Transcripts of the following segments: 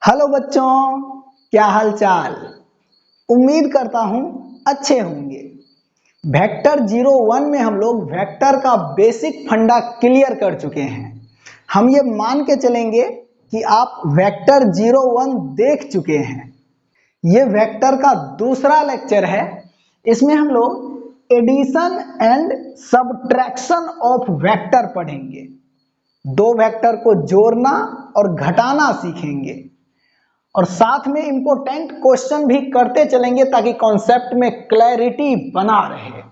Hello बच्चों, क्या हाल चाल। उम्मीद करता हूं अच्छे होंगे। वेक्टर 01 में हम लोग वेक्टर का बेसिक फंडा क्लियर कर चुके हैं। हम ये मान के चलेंगे कि आप वेक्टर 01 देख चुके हैं। ये वेक्टर का दूसरा लेक्चर है। इसमें हम लोग addition and subtraction of vector पढ़ेंगे। दो वेक्टर को जोड़ना और घटाना सीखेंगे और साथ में इंपॉर्टेंट क्वेश्चन भी करते चलेंगे ताकि कॉन्सेप्ट में क्लैरिटी बना रहे।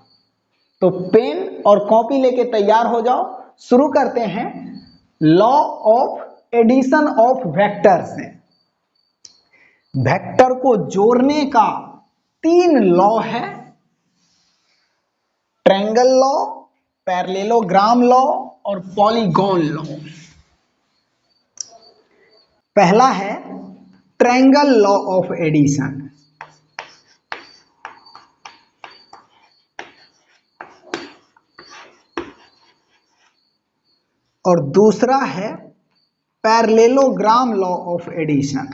तो पेन और कॉपी लेके तैयार हो जाओ। शुरू करते हैं law of addition of vector से। वेक्टर को जोड़ने का 3 लॉ है, ट्रायंगल लॉ, पैरेललोग्राम लॉ और पॉलीगॉन लॉ। पहला है ट्रायंगल लॉ ऑफ एडिशन। और दूसरा है पैरेललोग्राम लॉ ऑफ एडिशन।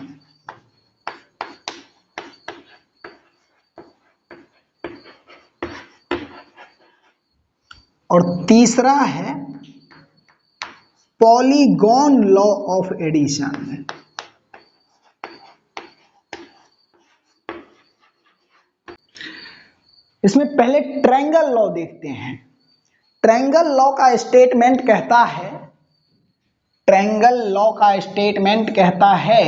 और तीसरा है पॉलीगॉन लॉ ऑफ एडिशन। इसमें पहले ट्रायंगल लॉ देखते हैं। ट्रायंगल लॉ का स्टेटमेंट कहता है, ट्रायंगल लॉ का स्टेटमेंट कहता है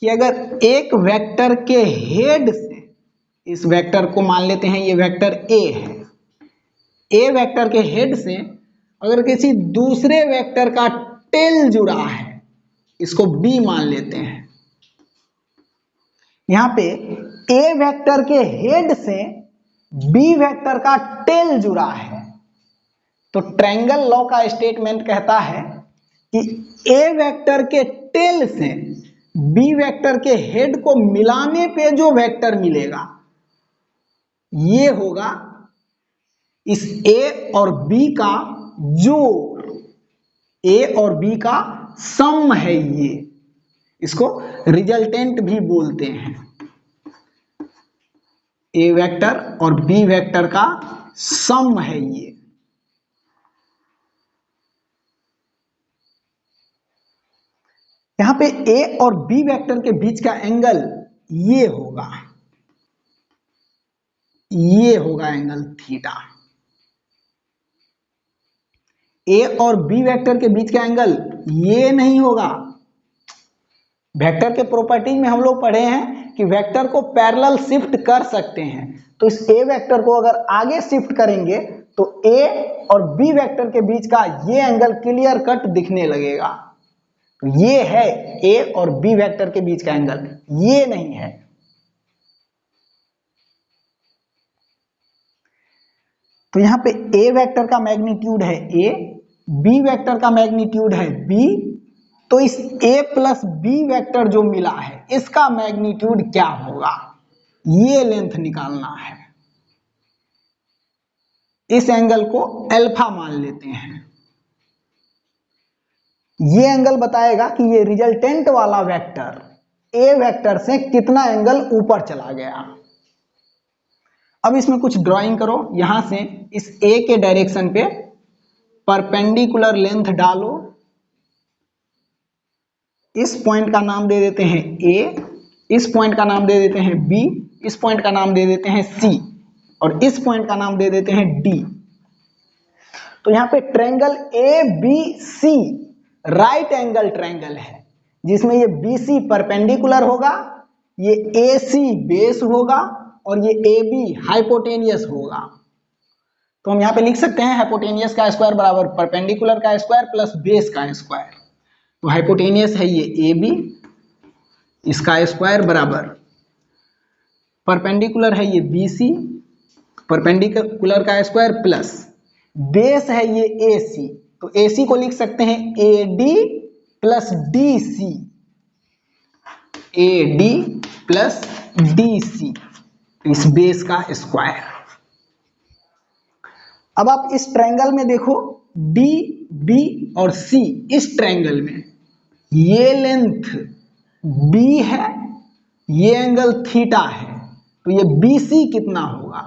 कि अगर एक वेक्टर के हेड से, इस वेक्टर को मान लेते हैं ये वेक्टर ए है, ए वेक्टर के हेड से अगर किसी दूसरे वेक्टर का टेल जुड़ा है, इसको बी मान लेते हैं। यहां पे ए वेक्टर के हेड से बी वेक्टर का टेल जुड़ा है, तो ट्रायंगल लॉ का स्टेटमेंट कहता है कि ए वेक्टर के टेल से बी वेक्टर के हेड को मिलाने पे जो वेक्टर मिलेगा ये होगा इस ए और बी का जोड़। ए और बी का सम है ये, इसको रिजल्टेंट भी बोलते हैं। ए वेक्टर और बी वेक्टर का सम है ये। यहां पे ए और बी वेक्टर के बीच का एंगल ये होगा, ये होगा एंगल थीटा। ए और बी वेक्टर के बीच का एंगल ये नहीं होगा। वेक्टर के प्रॉपर्टीज में हम लोग पढ़े हैं कि वेक्टर को पैरेलल शिफ्ट कर सकते हैं। तो इस ए वेक्टर को अगर आगे शिफ्ट करेंगे तो ए और बी वेक्टर के बीच का ये एंगल क्लियर कट दिखने लगेगा। तो ये है ए और बी वेक्टर के बीच का एंगल, ये नहीं है। तो यहां पे ए वेक्टर का मैग्नीट्यूड है ए, बी वेक्टर का मैग्नीट्यूड है बी। तो इस ए प्लस बी वेक्टर जो मिला है इसका मैग्नीट्यूड क्या होगा, ये लेंथ निकालना है। इस एंगल को अल्फा मान लेते हैं। ये एंगल बताएगा कि ये रिजल्टेंट वाला वेक्टर ए वेक्टर से कितना एंगल ऊपर चला गया। अब इसमें कुछ ड्राइंग करो। यहां से इस ए के डायरेक्शन पे परपेंडिकुलर लेंथ डालो। इस पॉइंट का नाम दे देते हैं ए, इस पॉइंट का नाम दे देते हैं बी, इस पॉइंट का नाम दे देते हैं सी और इस पॉइंट का नाम दे देते हैं डी। तो यहां पे triangle A B C right angle triangle है, जिसमें ये बी सी परपेंडिकुलर होगा, ये ए सी बेस होगा और ये ए बी हाइपोटेनियस होगा। तो हम यहां पे लिख सकते हैं हाइपोटेनियस का स्क्वायर बराबर परपेंडिकुलर का स्क्वायर प्लस बेस का स्क्वायर। तो हाइपोटेनियस है ये ए बी, इसका स्क्वायर बराबर परपेंडिकुलर है ये बी सी, परपेंडिकुलर का स्क्वायर प्लस बेस है ये ए सी। तो ए सी को लिख सकते हैं A D plus D C, A D plus D C, इस बेस का स्क्वायर। अब आप इस ट्रायंगल में देखो डी बी और सी, इस ट्रायंगल में ये लेंथ बी है, ये एंगल थीटा है, तो ये BC कितना होगा?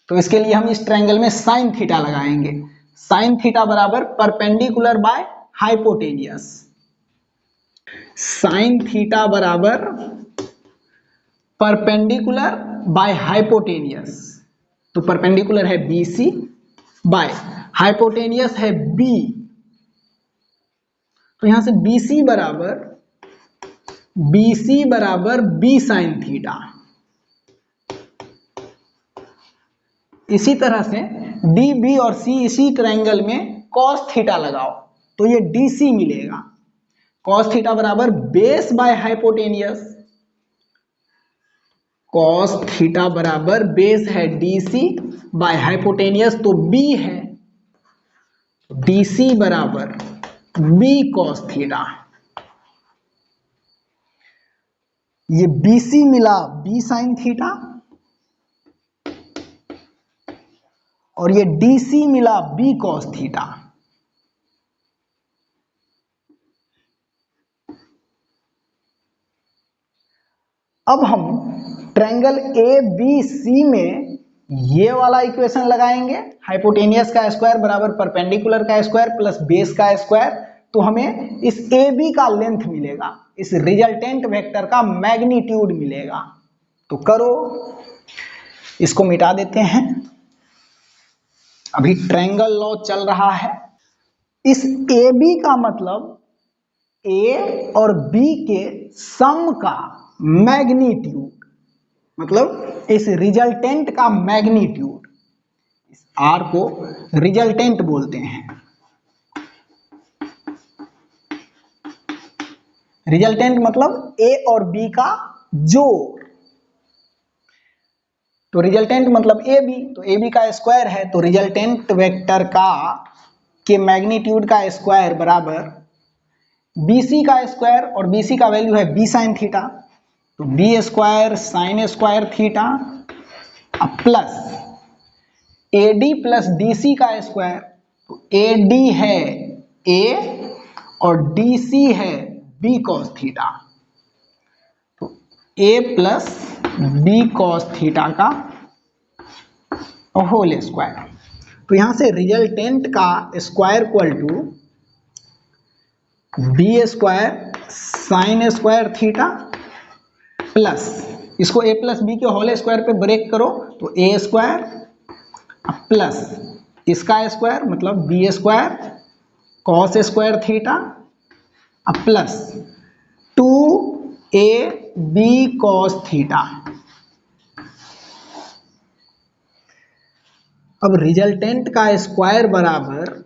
तो इसके लिए हम इस ट्रायंगल में साइन थीटा लगाएंगे। साइन थीटा बराबर perpendicular by hypotenuse. Sine theta बराबर परपेंडिकुलर बाय हाइपोटेनियस। तो परपेंडिकुलर है BC बाय हाइपोटेनियस है B। तो यहां से BC बराबर B साइन थीटा। इसी तरह से DB और C इसी ट्रायंगल में cos थीटा लगाओ तो ये DC मिलेगा। cos थीटा बराबर base by hypotenuse. cos theta बराबर बेस है DC बाय हाइपोटेनियस, तो B है DC बराबर B cos थीटा। ये BC मिला B साइन थीटा और ये DC मिला B cos थीटा। अब हम ट्रायंगल ABC में ये वाला इक्वेशन लगाएंगे, हाइपोटेनियस का स्क्वायर बराबर परपेंडिकुलर का स्क्वायर प्लस बेस का स्क्वायर। तो हमें इस AB का लेंथ मिलेगा, इस रिजल्टेंट वेक्टर का मैग्नीट्यूड मिलेगा। तो करो, इसको मिटा देते हैं। अभी ट्रायंगल लॉ चल रहा है। इस AB का मतलब A और B के सम का मैग्नीट्यूड, मतलब इस रिजल्टेंट का मैग्नीट्यूड। इस R को रिजल्टेंट बोलते हैं। रिजल्टेंट मतलब A और B का जोड़। तो रिजल्टेंट मतलब AB, तो AB का स्क्वायर है, तो रिजल्टेंट वेक्टर का के मैग्नीट्यूड का स्क्वायर बराबर BC का स्क्वायर, और BC का वैल्यू है B साइन थीटा, तो B square sine square theta plus AD plus DC का स्क्वायर। तो AD है A और DC है B cos थीटा, तो A plus B cos theta का होल स्क्वायर। तो यहां से रिजल्टेंट का square equal to B square sine square theta plus, इसको A प्लस B के होल स्क्वायर पे ब्रेक करो तो A स्क्वायर प्लस इसका स्क्वायर मतलब B square cos square theta plus 2AB cos theta. अब रिजल्टेंट का स्क्वायर बराबर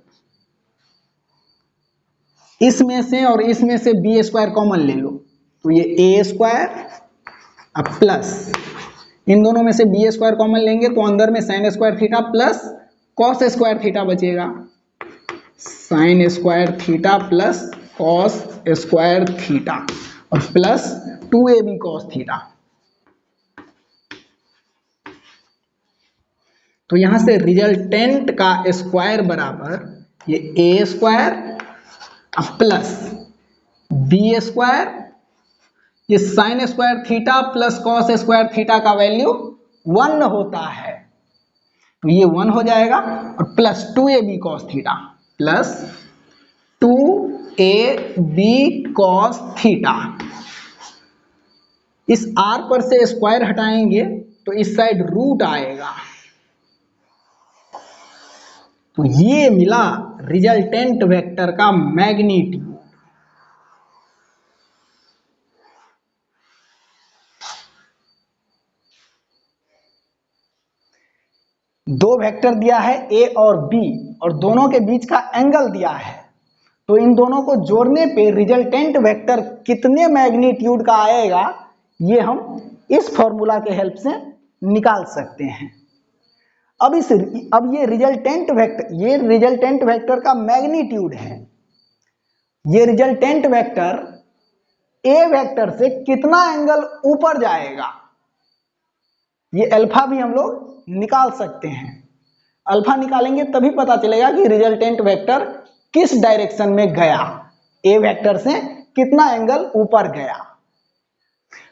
इसमें से और इसमें से B स्क्वायर कॉमन ले लो, तो ये A स्क्वायर प्लस इन दोनों में से B स्क्वायर कॉमन लेंगे तो अंदर में sine square theta plus cos square theta बचेगा। Sine square theta plus cos square theta और प्लस 2AB cos थीटा। तो यहां से रिजल्टेंट का स्क्वायर बराबर ये A square plus B square, ये sine square theta plus cos square theta का वैल्यू 1 होता है, तो ये 1 हो जाएगा, और plus 2AB cos theta plus 2AB cos theta. इस R पर से स्क्वायर हटाएंगे तो इस साइड रूट आएगा, तो ये मिला रिजल्टेंट वेक्टर का मैग्नीट्यूड। दो वेक्टर दिया है A और B और दोनों के बीच का एंगल दिया है, तो इन दोनों को जोड़ने पे रिजल्टेंट वेक्टर कितने मैग्नीट्यूड का आएगा ये हम इस फॉर्मूला के हेल्प से निकाल सकते हैं। अब ये रिजल्टेंट वेक्टर का मैग्नीट्यूड है। ये रिजल्टेंट वेक्टर A वेक्टर से कितना एंगल ऊपर जाएगा, ये अल्फा भी हम लोग निकाल सकते हैं। अल्फा निकालेंगे तभी पता चलेगा कि रिजल्टेंट वेक्टर किस डायरेक्शन में गया, A वेक्टर से कितना एंगल ऊपर गया।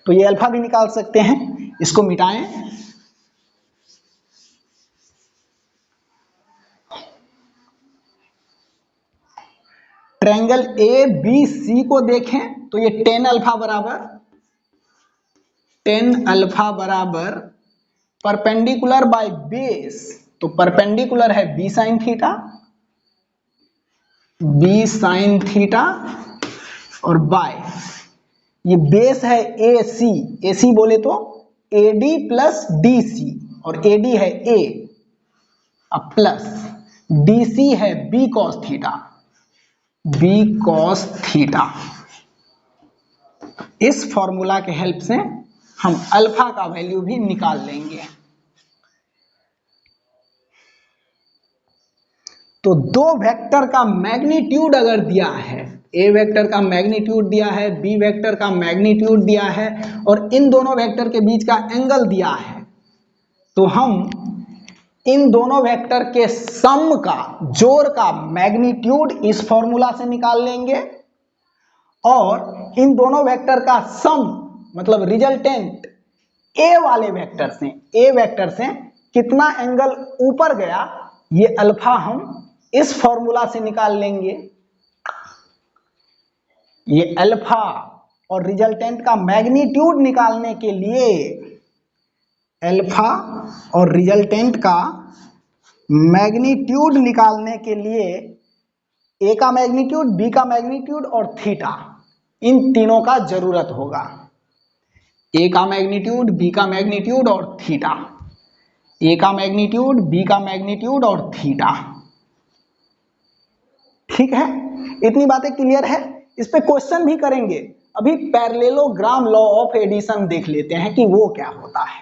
तो ये अल्फा भी निकाल सकते हैं, इसको मिटाएं। ट्रायंगल ए बी सी को देखें तो ये टेन अल्फा बराबर परपेंडिकुलर बाय बेस, तो परपेंडिकुलर है बी साइन थीटा और बाय ये बेस है ए सी बोले तो A D plus D C, और ए डी है ए, अब प्लस डी सी है बी कॉस थीटा। इस फॉर्मूला के हेल्प से हम अल्फा का वैल्यू भी निकाल लेंगे। तो दो वेक्टर का मैग्नीट्यूड अगर दिया है, ए वेक्टर का मैग्नीट्यूड दिया है, बी वेक्टर का मैग्नीट्यूड दिया है, और इन दोनों वेक्टर के बीच का एंगल दिया है, तो हम इन दोनों वेक्टर के सम का, जोड़ का मैग्नीट्यूड इस फॉर्मूला से निकाल लेंगे, और इन दोनों वेक्टर का सम मतलब रिजल्टेंट ए वाले वेक्टर से कितना एंगल ऊपर गया, ये अल्फा हम इस फॉर्मूला से निकाल लेंगे। ये अल्फा और रिजल्टेंट का मैग्नीट्यूड निकालने के लिए, अल्फा और रिजल्टेंट का मैग्नीट्यूड निकालने के लिए ए का मैग्नीट्यूड, बी का मैग्नीट्यूड और थीटा, इन तीनों का जरूरत होगा। ए का मैग्नीट्यूड, बी का मैग्नीट्यूड और थीटा, ए का मैग्नीट्यूड, बी का मैग्नीट्यूड और थीटा। ठीक है, इतनी बातें क्लियर है। इस पे क्वेश्चन भी करेंगे। अभी पैरेललोग्राम लॉ ऑफ एडिशन देख लेते हैं कि वो क्या होता है।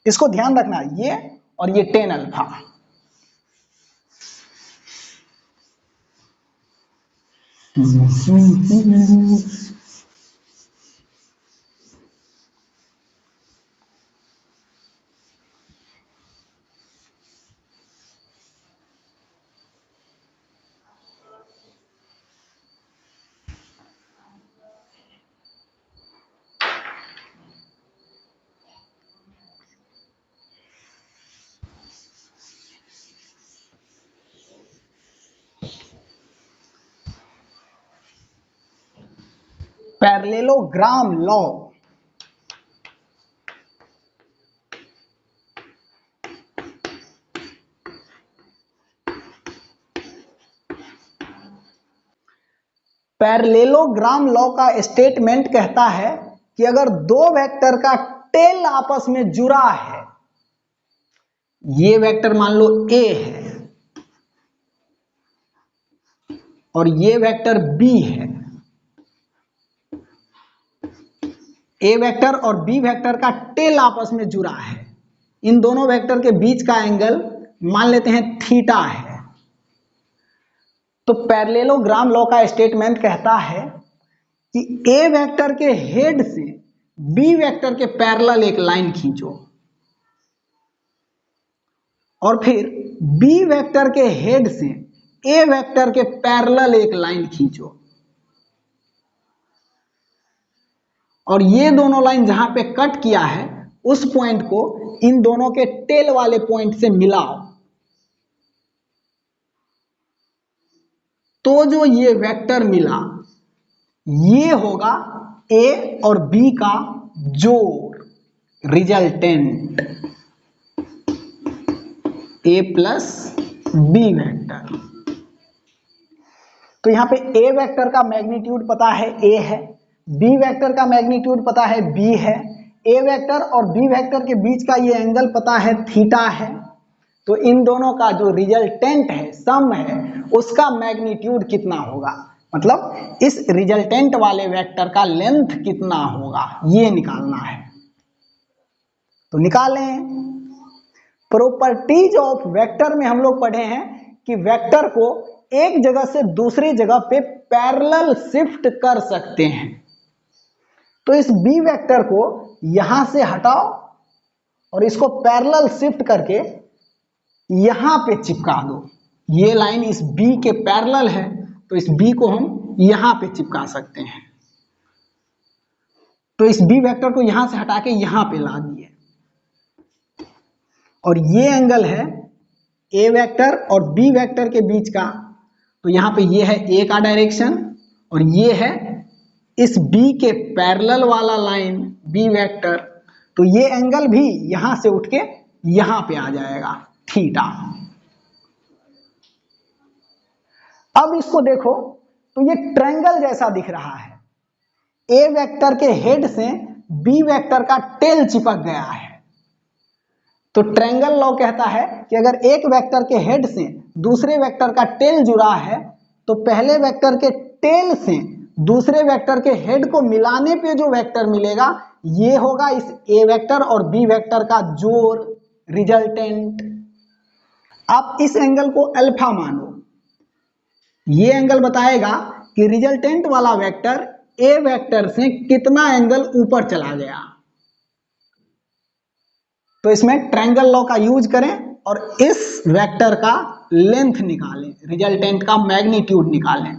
इसको ध्यान रखना, ये और ये tan alpha. Parallelogram law, parallelogram law का स्टेटमेंट कहता है कि अगर दो वेक्टर का टेल आपस में जुड़ा है, ये वेक्टर मान लो ए है और ये वेक्टर बी है, ए वेक्टर और बी वेक्टर का टेल आपस में जुड़ा है, इन दोनों वेक्टर के बीच का एंगल मान लेते हैं थीटा है, तो पैरेललोग्राम लॉ का स्टेटमेंट कहता है कि ए वेक्टर के हेड से बी वेक्टर के पैरेलल एक लाइन खींचो, और फिर बी वेक्टर के हेड से ए वेक्टर के पैरेलल एक लाइन खींचो, और ये दोनों लाइन जहां पे कट किया है उस पॉइंट को इन दोनों के टेल वाले पॉइंट से मिलाओ, तो जो ये वेक्टर मिला ये होगा ए और बी का जोड़, रिजल्टेंट ए प्लस बी वेक्टर। तो यहां पे ए वेक्टर का मैग्नीट्यूड पता है ए है, बी वेक्टर का मैग्नीट्यूड पता है बी है, ए वेक्टर और बी वेक्टर के बीच का ये एंगल पता है थीटा है, तो इन दोनों का जो रिजल्टेंट है, सम है, उसका मैग्नीट्यूड कितना होगा, मतलब इस रिजल्टेंट वाले वेक्टर का लेंथ कितना होगा, ये निकालना है। तो निकालें। प्रॉपर्टीज ऑफ वेक्टर में हम लोग पढ़े हैं कि वेक्टर को एक जगह से दूसरी जगह पे पैरेलल शिफ्ट कर सकते हैं। तो इस बी वेक्टर को यहां से हटाओ और इसको पैरेलल शिफ्ट करके यहां पे चिपका दो। ये लाइन इस बी के पैरेलल है, तो इस बी को हम यहां पे चिपका सकते हैं। तो इस बी वेक्टर को यहां से हटा के यहां पे ला दिए, और ये एंगल है ए वेक्टर और बी वेक्टर के बीच का। तो यहां पे ये है ए का डायरेक्शन और ये है इस बी के पैरेलल वाला लाइन बी वेक्टर। तो ये एंगल भी यहां से उठ के यहां पे आ जाएगा थीटा। अब इसको देखो तो ये ट्रायंगल जैसा दिख रहा है। ए वेक्टर के हेड से बी वेक्टर का टेल चिपक गया है। तो ट्रायंगल लॉ कहता है कि अगर एक वेक्टर के हेड से दूसरे वेक्टर का टेल जुड़ा है तो पहले वेक्टर के टेल से दूसरे वेक्टर के हेड को मिलाने पे जो वेक्टर मिलेगा ये होगा इस ए वेक्टर और बी वेक्टर का जोड़, रिजल्टेंट। आप इस एंगल को अल्फा मानो। ये एंगल बताएगा कि रिजल्टेंट वाला वेक्टर ए वेक्टर से कितना एंगल ऊपर चला गया। तो इसमें ट्रायंगल लॉ का यूज करें और इस वेक्टर का लेंथ निकालें, रिजल्टेंट का मैग्नीट्यूड निकालें।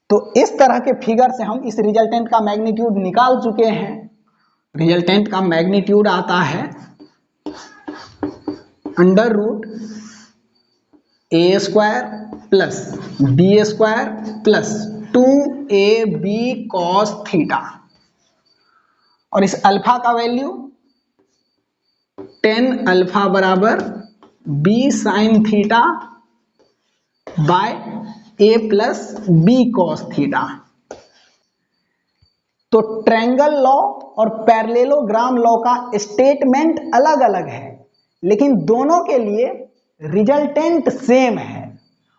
तो इस तरह के फिगर से हम इस रिजल्टेंट का मैग्नीट्यूड निकाल चुके हैं। रिजल्टेंट का मैग्नीट्यूड आता है अंडर रूट ए square plus B square plus 2ab cos theta, और इस अल्फा का वैल्यू 10 अल्फा बराबर b sin theta by a plus b cos theta. तो ट्रायंगल लॉ और पैरेललोग्राम लॉ का स्टेटमेंट अलग अलग है, लेकिन दोनों के लिए रिजल्टेंट सेम है।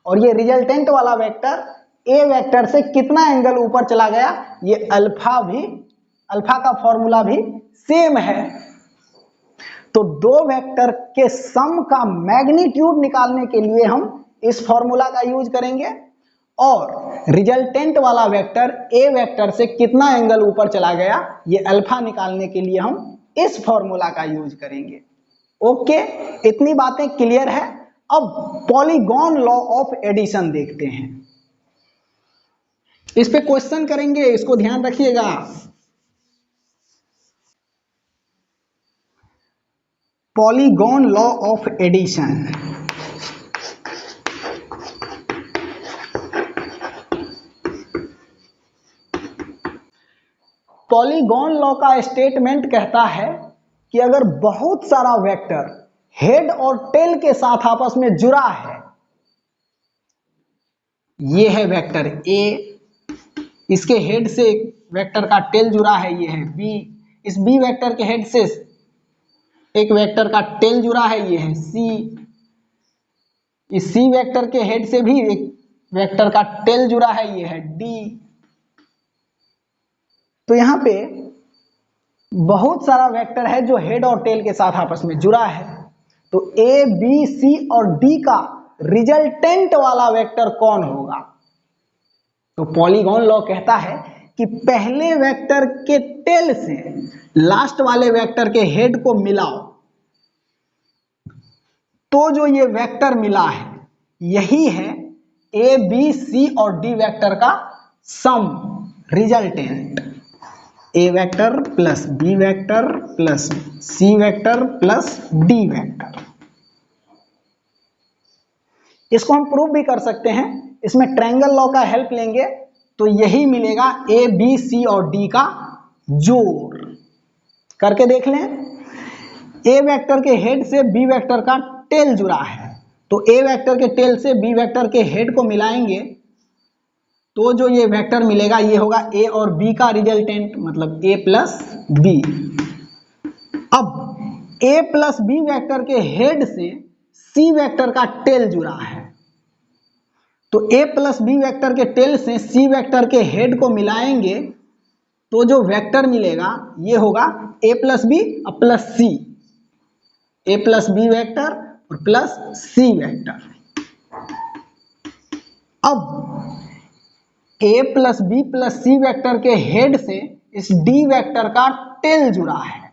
और ये रिजल्टेंट वाला वेक्टर ए वेक्टर से कितना एंगल ऊपर चला गया, ये अल्फा का फॉर्मूला भी सेम है। तो दो वेक्टर के सम का मैग्नीट्यूड निकालने के लिए हम इस फॉर्मूला का यूज करेंगे, और रिजल्टेंट वाला वेक्टर ए वेक्टर से कितना एंगल ऊपर चला गया ये अल्फा निकालने के लिए हम इस फॉर्मूला का यूज करेंगे। ओके, इतनी बातें क्लियर है। अब पॉलीगॉन लॉ ऑफ एडिशन देखते हैं। इस पे क्वेश्चन करेंगे, इसको ध्यान रखिएगा। Polygon law of addition. Polygon law का स्टेटमेंट कहता है कि अगर बहुत सारा वेक्टर हेड और टेल के साथ आपस में जुड़ा है, ये है वेक्टर ए, इसके हेड से एक वेक्टर का टेल जुड़ा है, ये है बी, इस बी वेक्टर के हेड से एक वेक्टर का टेल जुड़ा है, ये है सी, इस सी वेक्टर के हेड से भी एक वेक्टर का टेल जुड़ा है, ये है डी। तो यहां पे बहुत सारा वेक्टर है जो हेड और टेल के साथ आपस में जुड़ा है। तो ए बी सी और डी का रिजल्टेंट वाला वेक्टर कौन होगा? तो पॉलीगॉन लॉ कहता है कि पहले वेक्टर के टेल से लास्ट वाले वेक्टर के हेड को मिलाओ, तो जो ये वेक्टर मिला है यही है ए बी सी और डी वेक्टर का sum, resultant. A vector plus B vector plus C vector plus D vector. इसको हम प्रूव भी कर सकते हैं, इसमें ट्रायंगल लॉ का हेल्प लेंगे तो यही मिलेगा ए बी सी और डी का जोड़। करके देख लें। ए वेक्टर के हेड से बी वेक्टर का टेल जुड़ा है, तो ए वेक्टर के टेल से बी वेक्टर के हेड को मिलाएंगे तो जो ये वेक्टर मिलेगा ये होगा ए और बी का रिजल्टेंट, मतलब ए प्लस बी। अब ए प्लस बी वेक्टर के हेड से सी वेक्टर का टेल जुड़ा है, तो ए प्लस बी वेक्टर के टेल से सी वेक्टर के हेड को मिलाएंगे तो जो वेक्टर मिलेगा ये होगा ए प्लस बी और प्लस सी, ए प्लस बी वेक्टर और प्लस सी वेक्टर। अब ए plus B plus C vector के हेड से इस डी वेक्टर का टेल जुड़ा है,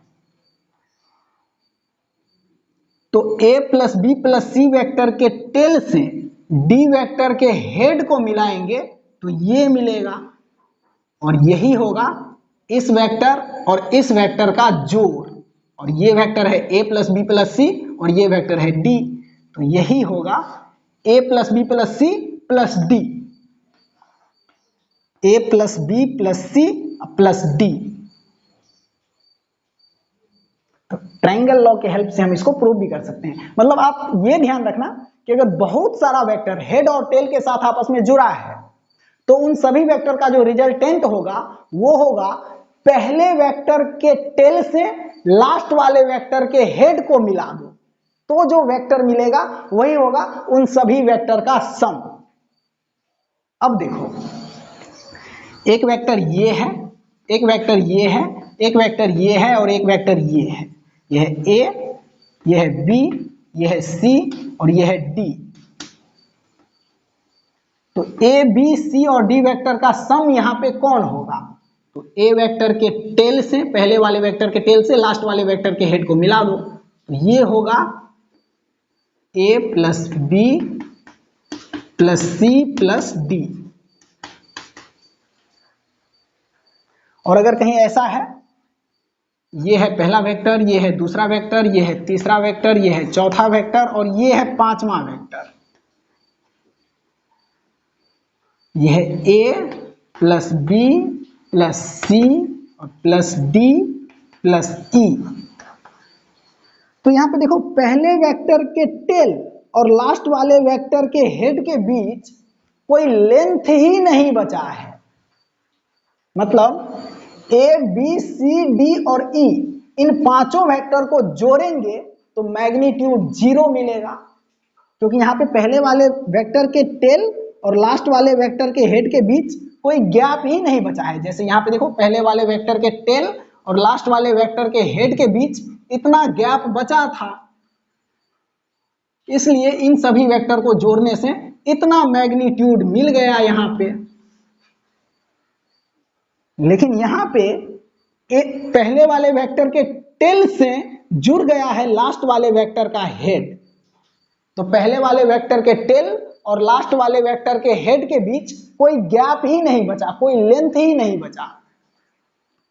तो ए plus B plus C vector के टेल से डी वेक्टर के हेड को मिलाएंगे तो ये मिलेगा, और यही होगा इस वेक्टर और इस वेक्टर का जोड़, और ये वेक्टर है a plus B plus C और ये वेक्टर है d, तो यही होगा a plus B plus C plus D, a plus B plus C plus D. तो ट्रायंगल लॉ के हेल्प से हम इसको प्रूव भी कर सकते हैं। मतलब आप ये ध्यान रखना कि अगर बहुत सारा वेक्टर हेड और टेल के साथ आपस में जुड़ा है तो उन सभी वेक्टर का जो रिजल्टेंट होगा वो होगा पहले वेक्टर के टेल से लास्ट वाले वेक्टर के हेड को मिला दो, तो जो वेक्टर मिलेगा वही होगा उन सभी वेक्टर का सम। अब देखो, एक वेक्टर ये है, एक वेक्टर ये है, एक वेक्टर ये है और एक वेक्टर ये है। यह है a, यह है b, यह है c और यह है d। तो a, b, c और d वेक्टर का सम यहां पे कौन होगा? तो a वेक्टर के टेल से, पहले वाले वेक्टर के टेल से लास्ट वाले वेक्टर के हेड को मिला दो, तो ये होगा a plus b plus c plus d। और अगर कहीं ऐसा है, ये है पहला वेक्टर, ये है दूसरा वेक्टर, ये है तीसरा वेक्टर, ये है चौथा वेक्टर और ये है पांचवा वेक्टर, यह है a plus b plus c और प्लस d प्लस e। तो यहां पे देखो, पहले वेक्टर के टेल और लास्ट वाले वेक्टर के हेड के बीच कोई लेंथ ही नहीं बचा है। मतलब a, b, c, d और e इन पांचों वेक्टर को जोड़ेंगे तो मैग्नीट्यूड 0 मिलेगा, क्योंकि यहाँ पे पहले वाले वेक्टर के टेल और लास्ट वाले वेक्टर के हेड के बीच कोई गैप ही नहीं बचा है। जैसे यहाँ पे देखो, पहले वाले वेक्टर के टेल और लास्ट वाले वेक्टर के हेड के बीच इतना गैप बचा था, इसलिए इन सभी वेक्टर को जोड़ने से इतना मैग्नीट्यूड मिल गया यहाँ पे। लेकिन यहाँ पे एक पहले वाले वेक्टर के टेल से जुड़ गया है लास्ट वाले वेक्टर का हेड, तो पहले वाले वेक्टर के टेल और लास्ट वाले वेक्टर के हेड के बीच कोई गैप ही नहीं बचा, कोई लेंथ ही नहीं बचा।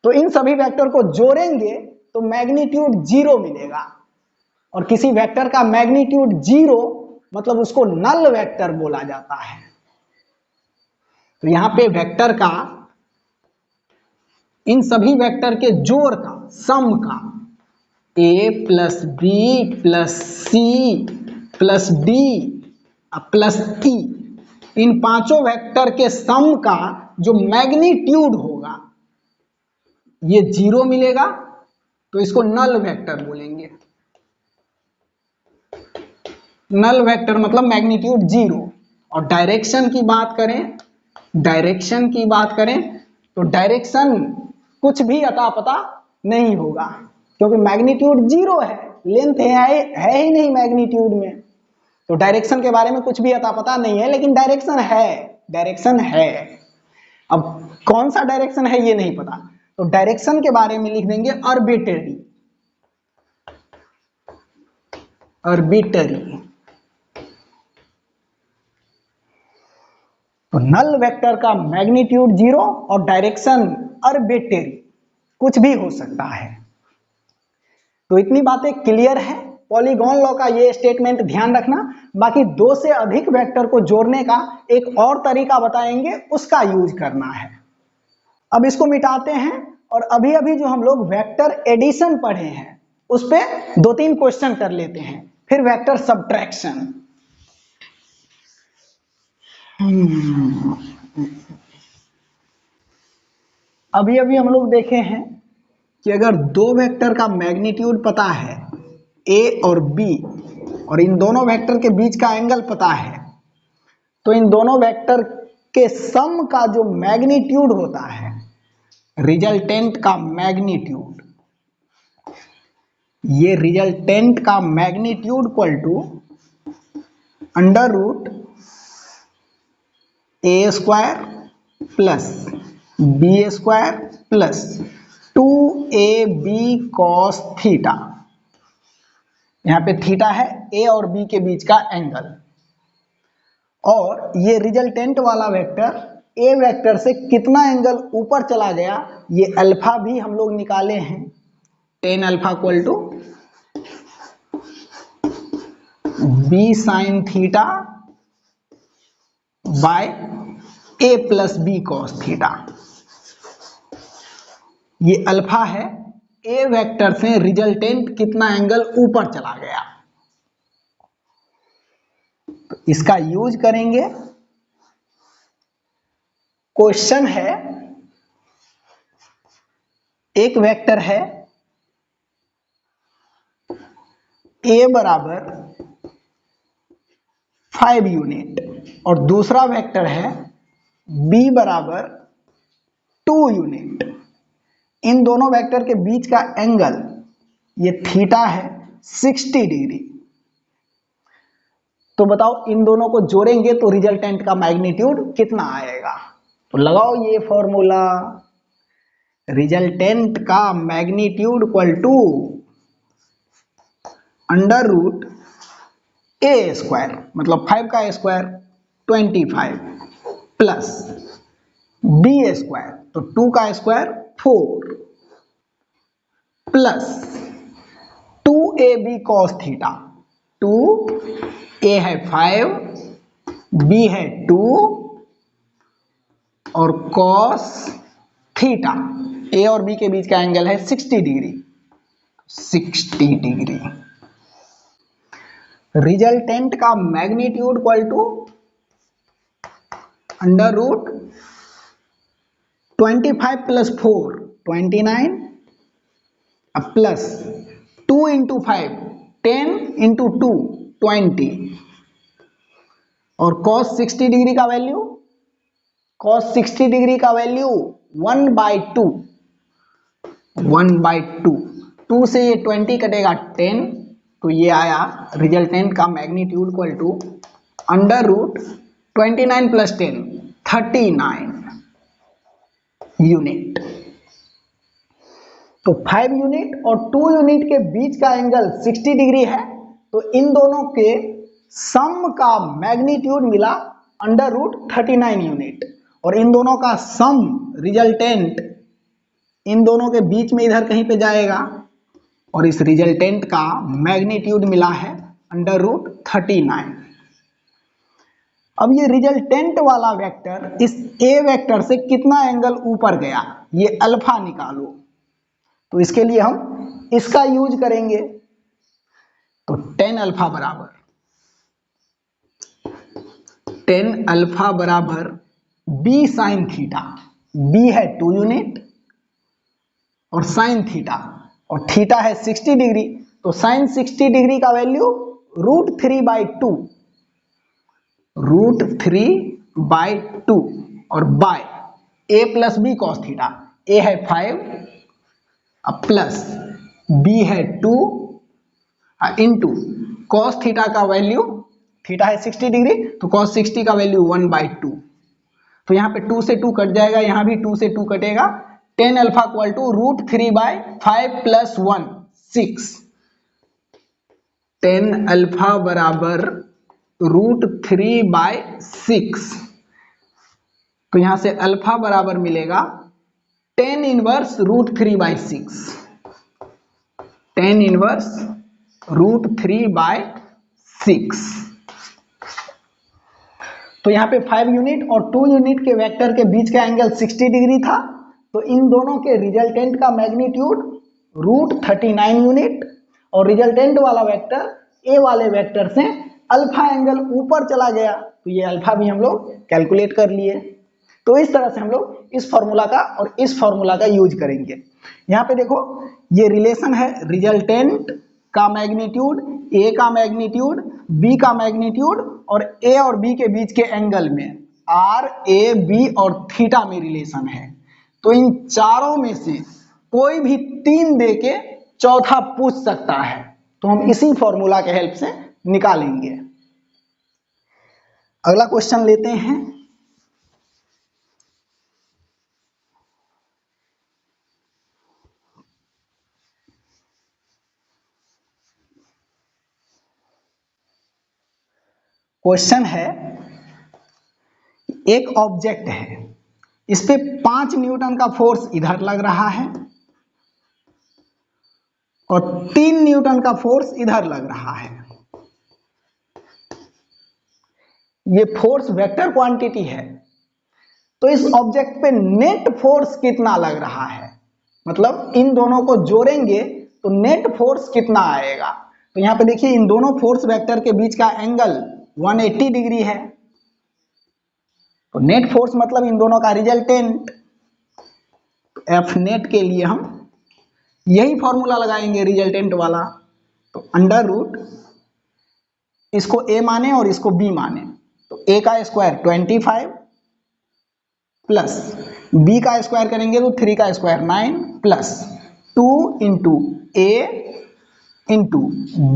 तो इन सभी वेक्टर को जोड़ेंगे तो मैग्नीट्यूड 0 मिलेगा, और किसी वेक्टर का मैग्नीट्यूड 0 मतलब उसको नल वेक्टर बोला जाता है। तो यहां पे वेक्टर का, इन सभी वेक्टर के जोड़ का, सम का, a plus B plus C plus D plus E, इन पांचों वेक्टर के सम का जो मैग्नीट्यूड होगा ये 0 मिलेगा, तो इसको नल वेक्टर बोलेंगे। नल वेक्टर मतलब मैग्नीट्यूड 0। और डायरेक्शन की बात करें, डायरेक्शन की बात करें तो डायरेक्शन कुछ भी अता पता नहीं होगा, क्योंकि मैग्नीट्यूड 0 है, लेंथ है ही नहीं मैग्नीट्यूड में, तो डायरेक्शन के बारे में कुछ भी अता पता नहीं है। लेकिन डायरेक्शन है, डायरेक्शन है। अब कौन सा डायरेक्शन है ये नहीं पता, तो डायरेक्शन के बारे में लिख देंगे आर्बिट्रेरी, आर्बिट्रेरी। तो नल वेक्टर का मैग्नीट्यूड 0 और डायरेक्शन आर्बिट्रेरी, कुछ भी हो सकता है। तो इतनी बातें क्लियर है। पॉलीगॉन लॉ का ये स्टेटमेंट ध्यान रखना। बाकी 2 से अधिक वेक्टर को जोड़ने का एक और तरीका बताएंगे, उसका यूज करना है। अब इसको मिटाते हैं और अभी अभी जो हम लोग वेक्टर एडिशन पढ़े हैं उस पे 2-3 क्वेश्चन कर लेते हैं, फिर वेक्टर सब्ट्रैक्शन। अभी अभी हम लोग देखे हैं कि अगर 2 वेक्टर का मैग्नीट्यूड पता है a और b, और इन दोनों वेक्टर के बीच का एंगल पता है, तो इन दोनों वेक्टर के सम का जो मैग्नीट्यूड होता है, रिजल्टेंट का मैग्नीट्यूड, ये रिजल्टेंट का magnitude equal to under root a square plus b square plus 2ab cos theta. यहां पे थीटा है a और b के बीच का एंगल, और ये रिजल्टेंट वाला वेक्टर ए वेक्टर से कितना एंगल ऊपर चला गया, ये अल्फा भी हम लोग निकाले हैं। Tan alpha equal to B sine theta by A plus B cos theta. ये अल्फा है, ए वेक्टर से रिजल्टेंट कितना एंगल ऊपर चला गया, तो इसका यूज करेंगे। क्वेश्चन है, एक वेक्टर है ए बराबर 5 यूनिट और दूसरा वेक्टर है बी बराबर 2 यूनिट। इन दोनों वेक्टर के बीच का एंगल ये थीटा है 60 डिग्री। तो बताओ इन दोनों को जोड़ेंगे तो रिजल्टेंट का मैग्नीट्यूड कितना आएगा। तो लगाओ ये फॉर्मूला, रिजल्टेंट का magnitude equal to under root A square, मतलब 5 का स्क्वायर 25 प्लस बी स्क्वायर, तो 2 का square 4 plus 2ab cos theta. 2a है 5, b है 2 और कॉस थीटा, a और b के बीच का एंगल है 60 डिग्री। 60 डिग्री। रिजल्टेंट का magnitude equal to under root 25 plus 4 29 plus 2 into 5 10 into 2 20 और cos 60 डिग्री का वैल्यू, cos 60 डिग्री का वैल्यू 1/2, 1/2। 2 से ये 20 कटेगा 10, तो ये आया रिजल्टेंट का magnitude equal to under root 29 plus 10 39 unit. तो 5 यूनिट और 2 यूनिट के बीच का एंगल 60 डिग्री है, तो इन दोनों के सम का मैग्नीट्यूड मिला अंडर रूट 39 यूनिट और इन दोनों का सम रिजल्टेंट इन दोनों के बीच में इधर कहीं पे जाएगा और इस रिजल्टेंट का मैग्नीट्यूड मिला है अंडर रूट 39। अब ये रिजल्टेंट वाला वेक्टर इस ए वेक्टर से कितना एंगल ऊपर गया, ये अल्फा निकालो। तो इसके लिए हम इसका यूज करेंगे। तो 10 अल्फा बराबर 10 अल्फा बराबर बी साइन थीटा, बी है 2 यूनिट और साइन थीटा, और थीटा है 60 डिग्री, तो साइन 60 डिग्री का वैल्यू √3/2, √3/2 और bye A plus B cos theta. ए है 5 प्लस बी है 2 इंटू कॉस थीटा का वैल्यू, थीटा है 60 डिग्री तो कॉस 60 का वैल्यू 1/2। तो यहाँ पे 2 से 2 कट जाएगा, यहाँ भी 2 से 2 कटेगा। 10 alpha equal to √3/5 plus 1 6। 10 alpha बराबर √3/6। तो यहां से अल्फा बराबर मिलेगा 10 इनवर्स √3/6, 10 इनवर्स √3/6। तो यहाँ पे 5 यूनिट और 2 यूनिट के वेक्टर के बीच का एंगल 60 डिग्री था, तो इन दोनों के रिजल्टेंट का मैग्नीट्यूड √39 यूनिट और रिजल्टेंट वाला वेक्टर ए वाले वेक्टर से अल्फा एंगल ऊपर चला गया, तो ये अल्फा भी हम लोग कैलकुलेट कर लिए। तो इस तरह से हम लोग इस फॉर्मूला का और इस फॉर्मूला का यूज करेंगे। यहाँ पे देखो ये रिलेशन है रिजल्टेंट का मैग्नीट्यूड, ए का मैग्नीट्यूड, बी का मैग्नीट्यूड और ए और बी के बीच के एंगल में आर ए बी और थीटा में रिलेशन है। तो इन चारों में से कोई भी 3 दे के चौथा पूछ सकता है, तो हम इसी फॉर्मूला के हेल्प से निकालेंगे। अगला क्वेश्चन लेते हैं। क्वेश्चन है, एक ऑब्जेक्ट है इस पे 5 न्यूटन का फोर्स इधर लग रहा है और 3 न्यूटन का फोर्स इधर लग रहा है। ये फोर्स वेक्टर क्वांटिटी है। तो इस ऑब्जेक्ट पे नेट फोर्स कितना लग रहा है, मतलब इन दोनों को जोड़ेंगे तो नेट फोर्स कितना आएगा। तो यहां पे देखिए इन दोनों फोर्स वेक्टर के बीच का एंगल 180 डिग्री है। तो नेट फोर्स मतलब इन दोनों का रिजल्टेंट। एफ नेट के लिए हम यही फॉर्मूला लगाएंगे रिजल्टेंट वाला। तो अंडर रूट इसको ए माने और इसको बी माने, तो ए का स्क्वायर 25 प्लस बी का स्क्वायर करेंगे तो 3 का square 9 plus 2 into A into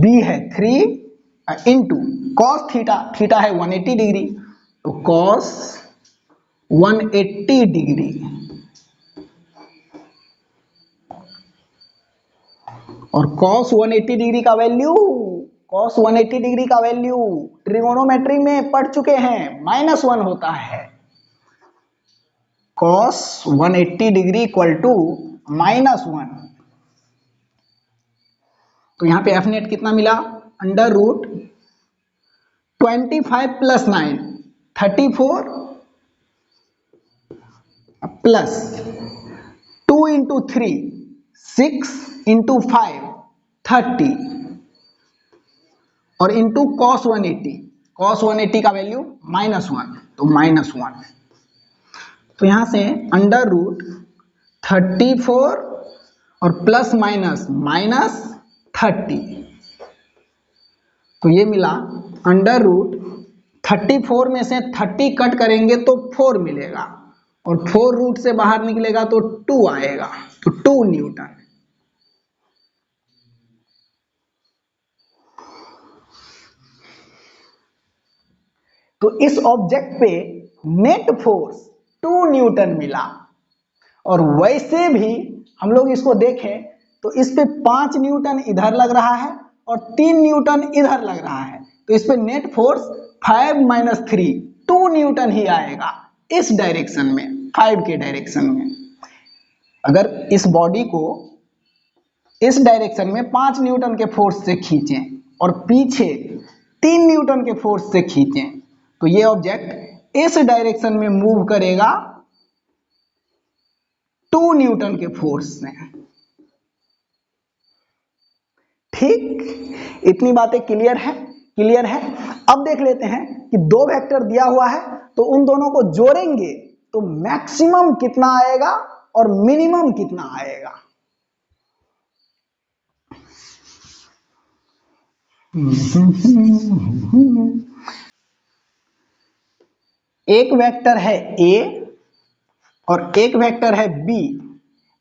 B है 3 इंटू कॉस थीटा, थीटा है 180 डिग्री, तो कॉस 180 डिग्री और cos 180 डिग्री का वैल्यू, cos 180 डिग्री का वैल्यू ट्रिगोनोमेट्री में पढ़ चुके हैं, -1 होता है। cos 180 degree equal to -1। तो यहां पे एफ नेट कितना मिला, under root 25 plus 9 34 plus 2 into 3 6 into 5 30 और इंटू cos 180, cos 180 का वैल्यू -1, तो -1। तो यहां से अंडर रूट 34 और प्लस माइनस -30, तो ये मिला अंडर रूट 34 में से 30 कट करेंगे तो 4 मिलेगा और 4 रूट से बाहर निकलेगा तो 2 आएगा, तो 2 न्यूटन। तो इस ऑब्जेक्ट पे नेट फोर्स 2 न्यूटन मिला। और वैसे भी हम लोग इसको देखें तो इस पे 5 न्यूटन इधर लग रहा है और 3 न्यूटन इधर लग रहा है, तो इस पे नेट फोर्स 5 - 3 2 न्यूटन ही आएगा इस डायरेक्शन में, 5 के डायरेक्शन में। अगर इस बॉडी को इस डायरेक्शन में 5 न्यूटन के फोर्स से खींचें और पीछे 3 न्यूटन के फोर्स से खींचें तो ये ऑब्जेक्ट इस डायरेक्शन में मूव करेगा 2 न्यूटन के फोर्स से। ठीक, इतनी बातें क्लियर है, क्लियर है। अब देख लेते हैं कि 2 वेक्टर दिया हुआ है तो उन दोनों को जोड़ेंगे तो मैक्सिमम कितना आएगा और मिनिमम कितना आएगा। एक वेक्टर है ए और एक वेक्टर है बी,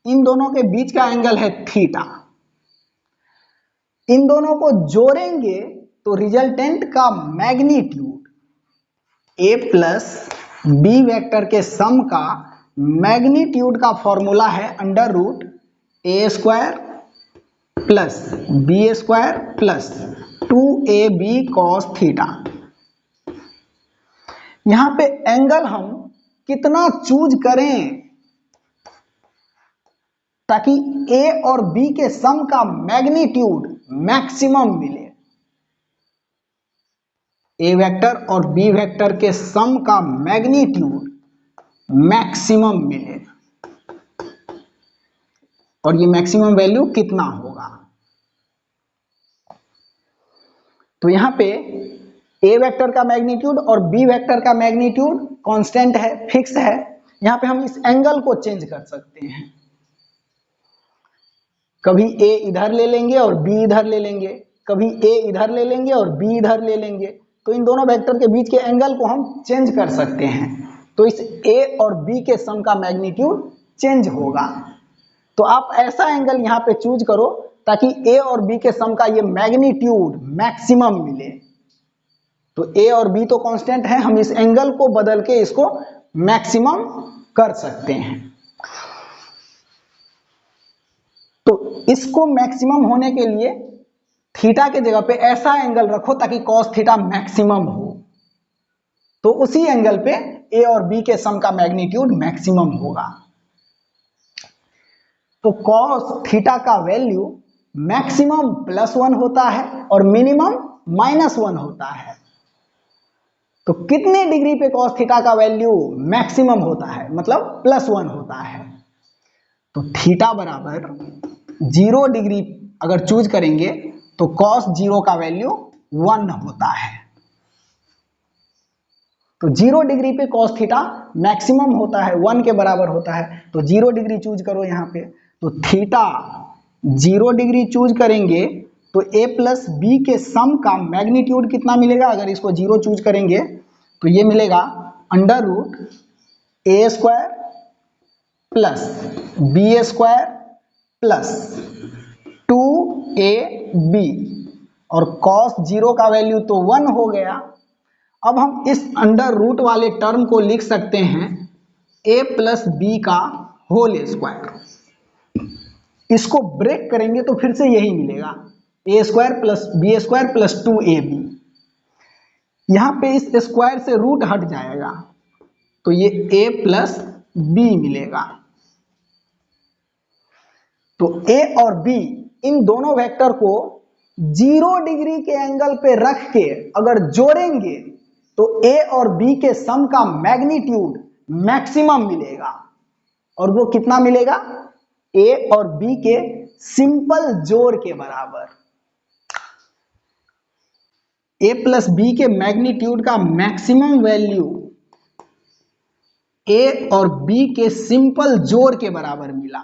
इन दोनों के बीच का एंगल है थीटा। इन दोनों को जोड़ेंगे तो रिजल्टेंट का magnitude A plus B vector के सम का मैग्नीट्यूड का फॉर्मूला है अंडर रूट ए square plus B square plus 2ab cos theta. यहां पे एंगल हम कितना चूज करें ताकि ए और बी के सम का मैग्नीट्यूड मैक्सिमम मिले। ए वेक्टर और बी वेक्टर के सम का मैग्नीट्यूड मैक्सिमम मिले, और ये मैक्सिमम वैल्यू कितना होगा। तो यहां पे ए वेक्टर का मैग्नीट्यूड और बी वेक्टर का मैग्नीट्यूड कांस्टेंट है, फिक्स है। यहां पे हम इस एंगल को चेंज कर सकते हैं, कभी ए इधर ले लेंगे और बी इधर ले लेंगे, कभी ए इधर ले लेंगे और बी इधर ले लेंगे, तो इन दोनों वेक्टर के बीच के एंगल को हम चेंज कर सकते हैं। तो इस ए और बी के सम का मैग्नीट्यूड चेंज होगा। तो आप ऐसा एंगल यहां पे चूज करो ताकि ए और बी के सम का ये मैग्नीट्यूड मैक्सिमम मिले। तो ए और बी तो कांस्टेंट है, हम इस एंगल को बदल के इसको मैक्सिमम कर सकते हैं। तो इसको मैक्सिमम होने के लिए थीटा के जगह पे ऐसा एंगल रखो ताकि cos थीटा मैक्सिमम हो, तो उसी एंगल पे ए और बी के सम का मैग्नीट्यूड मैक्सिमम होगा। तो कॉस थीटा का वैल्यू मैक्सिमम +1 होता है और मिनिमम -1 होता है। तो कितने डिग्री पे कॉस थीटा का वैल्यू मैक्सिमम होता है, मतलब +1 होता है। तो थीटा बराबर 0 डिग्री अगर चूज करेंगे तो कॉस 0 का वैल्यू 1 होता है। तो 0 डिग्री पे कॉस थीटा मैक्सिमम होता है, 1 के बराबर होता है। तो 0 डिग्री चूज करो यहाँ पे, तो थीटा 0 डिग्री चूज करेंगे तो a प्लस बी के सम का मैग्नीट्यूड कितना मिलेगा। अगर इसको 0 चूज करेंगे तो ये मिलेगा √a² plus b² plus 2ab और cos 0 का वैल्यू तो 1 हो गया। अब हम इस अंडर रूट वाले टर्म को लिख सकते हैं a प्लस बी का होल स्क्वायर। इसको ब्रेक करेंगे तो फिर से यही मिलेगा a² plus b² plus 2ab। यहां पे इस स्क्वायर से रूट हट जाएगा तो ये a प्लस बी मिलेगा। तो a और b इन दोनों वेक्टर को 0 डिग्री के एंगल पे रख के अगर जोड़ेंगे तो a और b के सम का मैग्नीट्यूड मैक्सिमम मिलेगा। और वो कितना मिलेगा, a और b के सिंपल जोड़ के बराबर। a प्लस बी के मैग्नीट्यूड का मैक्सिमम वैल्यू a और b के सिंपल जोड़ के बराबर मिला।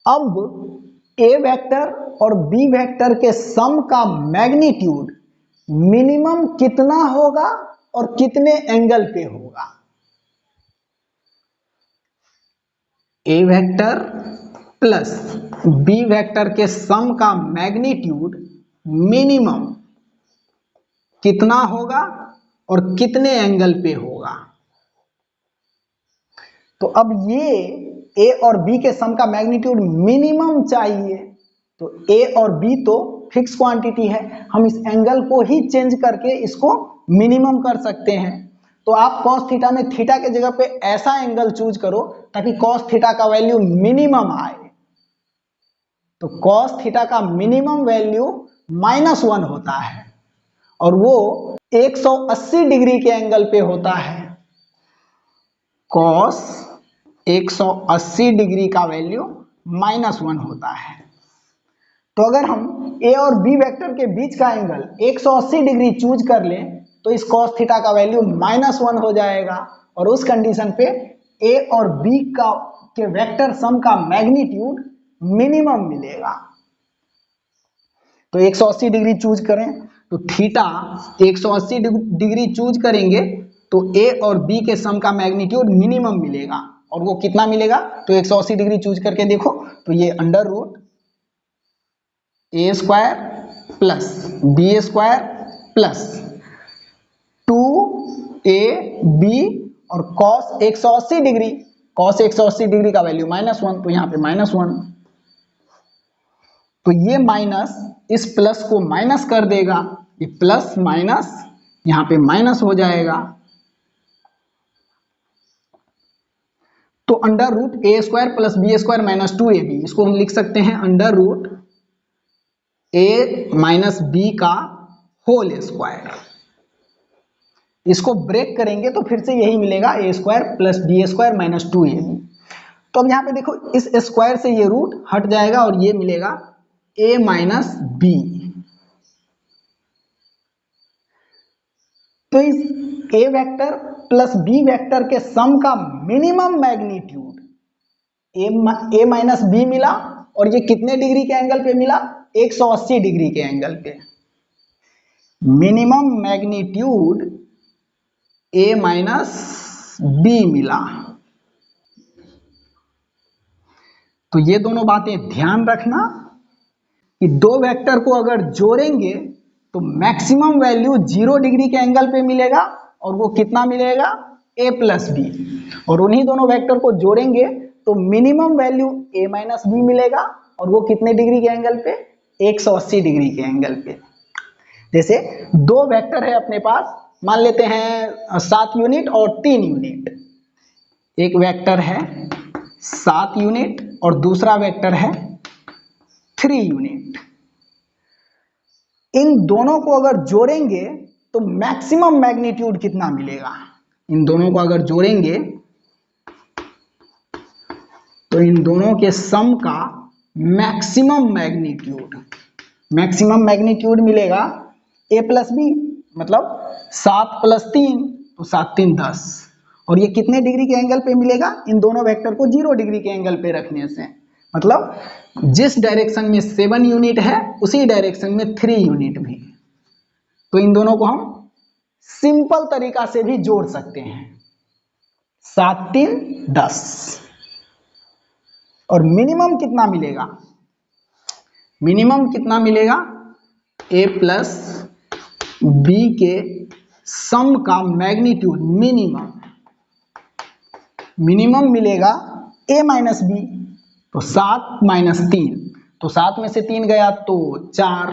अब a वेक्टर और b वेक्टर के सम का मैग्नीट्यूड मिनिमम कितना होगा और कितने एंगल पे होगा। a vector plus b vector के सम का मैग्नीट्यूड मिनिमम कितना होगा और कितने एंगल पे होगा। तो अब ये a और b के सम का मैग्नीट्यूड मिनिमम चाहिए, तो a और b तो फिक्स क्वांटिटी है, हम इस एंगल को ही चेंज करके इसको मिनिमम कर सकते हैं। तो आप cos थीटा में थीटा के जगह पे ऐसा एंगल चूज करो ताकि cos थीटा का वैल्यू मिनिमम आए। तो cos थीटा का मिनिमम वैल्यू -1 होता है और वो 180 डिग्री के एंगल पे होता है। cos 180 डिग्री का वैल्यू -1 होता है। तो अगर हम a और b वेक्टर के बीच का एंगल 180 डिग्री चूज कर लें तो इस cos थीटा का वैल्यू -1 हो जाएगा और उस कंडीशन पे a और b के वेक्टर सम का मैग्नीट्यूड मिनिमम मिलेगा। तो 180 डिग्री चूज करें तो थीटा 180 डिग्री चूज करेंगे तो a और b के सम का मैग्नीट्यूड मिनिमम मिलेगा। और वो कितना मिलेगा, तो 180 डिग्री चूज करके देखो तो ये √a² plus b² plus 2ab और cos 180 डिग्री का वैल्यू -1, तो यहाँ पे -1। तो ये माइनस इस प्लस को माइनस कर देगा, ये प्लस माइनस यहाँ पे माइनस हो जाएगा। तो √a² plus b² minus 2ab, इसको हम लिख सकते हैं √a माइनस b का होल स्क्वायर। इसको ब्रेक करेंगे तो फिर से यही मिलेगा a² plus b² minus 2ab। तो अब यहाँ पे देखो इस स्क्वायर से ये रूट हट जाएगा और ये मिलेगा a माइनस b। तो इस a vector plus b vector के सम का minimum magnitude a minus b मिला और ये कितने डिग्री के एंगल पे मिला, 180 डिग्री के एंगल पे। Minimum magnitude a minus b मिला। तो ये दोनों बातें ध्यान रखना कि दो वेक्टर को अगर जोड़ेंगे तो मैक्सिमम वैल्यू 0 डिग्री के एंगल पे मिलेगा और वो कितना मिलेगा, a प्लस बी। और उन्हीं दोनों वेक्टर को जोड़ेंगे तो minimum value a minus B मिलेगा और वो कितने डिग्री के एंगल पे, 180 डिग्री के एंगल पे। जैसे दो वेक्टर है अपने पास, मान लेते हैं 7 यूनिट और 3 यूनिट। एक वेक्टर है 7 यूनिट और दूसरा वेक्टर है 3 यूनिट। इन दोनों को अगर जोड़ेंगे तो मैक्सिमम मैग्नीट्यूड कितना मिलेगा? इन दोनों को अगर जोड़ेंगे तो इन दोनों के सम का मैक्सिमम मैग्नीट्यूड मिलेगा a प्लस बी, मतलब 7 + 3 तो 7 × 3 = 10। और ये कितने डिग्री के एंगल पे मिलेगा? इन दोनों वेक्टर को 0 डिग्री के एंगल पे रखने से, मतलब जिस डायरेक्शन में 7 यूनिट है उसी डायरेक्शन में 3 यूनिट भी। तो इन दोनों को हम सिंपल तरीका से भी जोड़ सकते हैं, 7 × 3 = 10। और मिनिमम कितना मिलेगा? मिनिमम कितना मिलेगा? a प्लस बी के सम का मैग्नीट्यूड मिनिमम मिलेगा a माइनस बी, तो 7 - 3, तो 7 में से 3 गया तो 4।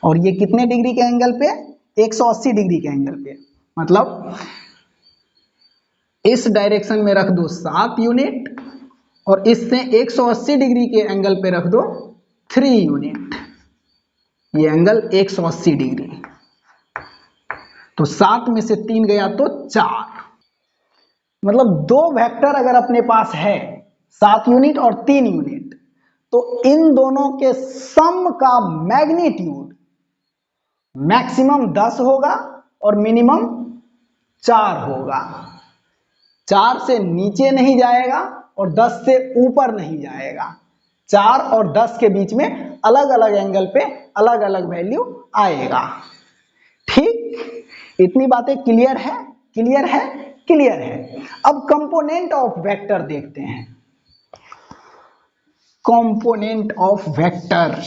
और ये कितने डिग्री के एंगल पे? 180 डिग्री के एंगल पे, मतलब इस डायरेक्शन में रख दो 7 यूनिट और इससे 180 डिग्री के एंगल पे रख दो 3 यूनिट। ये एंगल 180 डिग्री, तो 7 में से 3 गया तो 4। मतलब दो वेक्टर अगर अपने पास है 7 यूनिट और 3 यूनिट, तो इन दोनों के सम का मैग्नीट्यूड मैक्सिमम 10 होगा और मिनिमम 4 होगा। 4 से नीचे नहीं जाएगा और 10 से ऊपर नहीं जाएगा। 4 और 10 के बीच में अलग अलग एंगल पे अलग अलग वैल्यू आएगा। ठीक, इतनी बातें क्लियर है? क्लियर है? क्लियर है। अब कंपोनेंट ऑफ वेक्टर देखते हैं। Component of vector,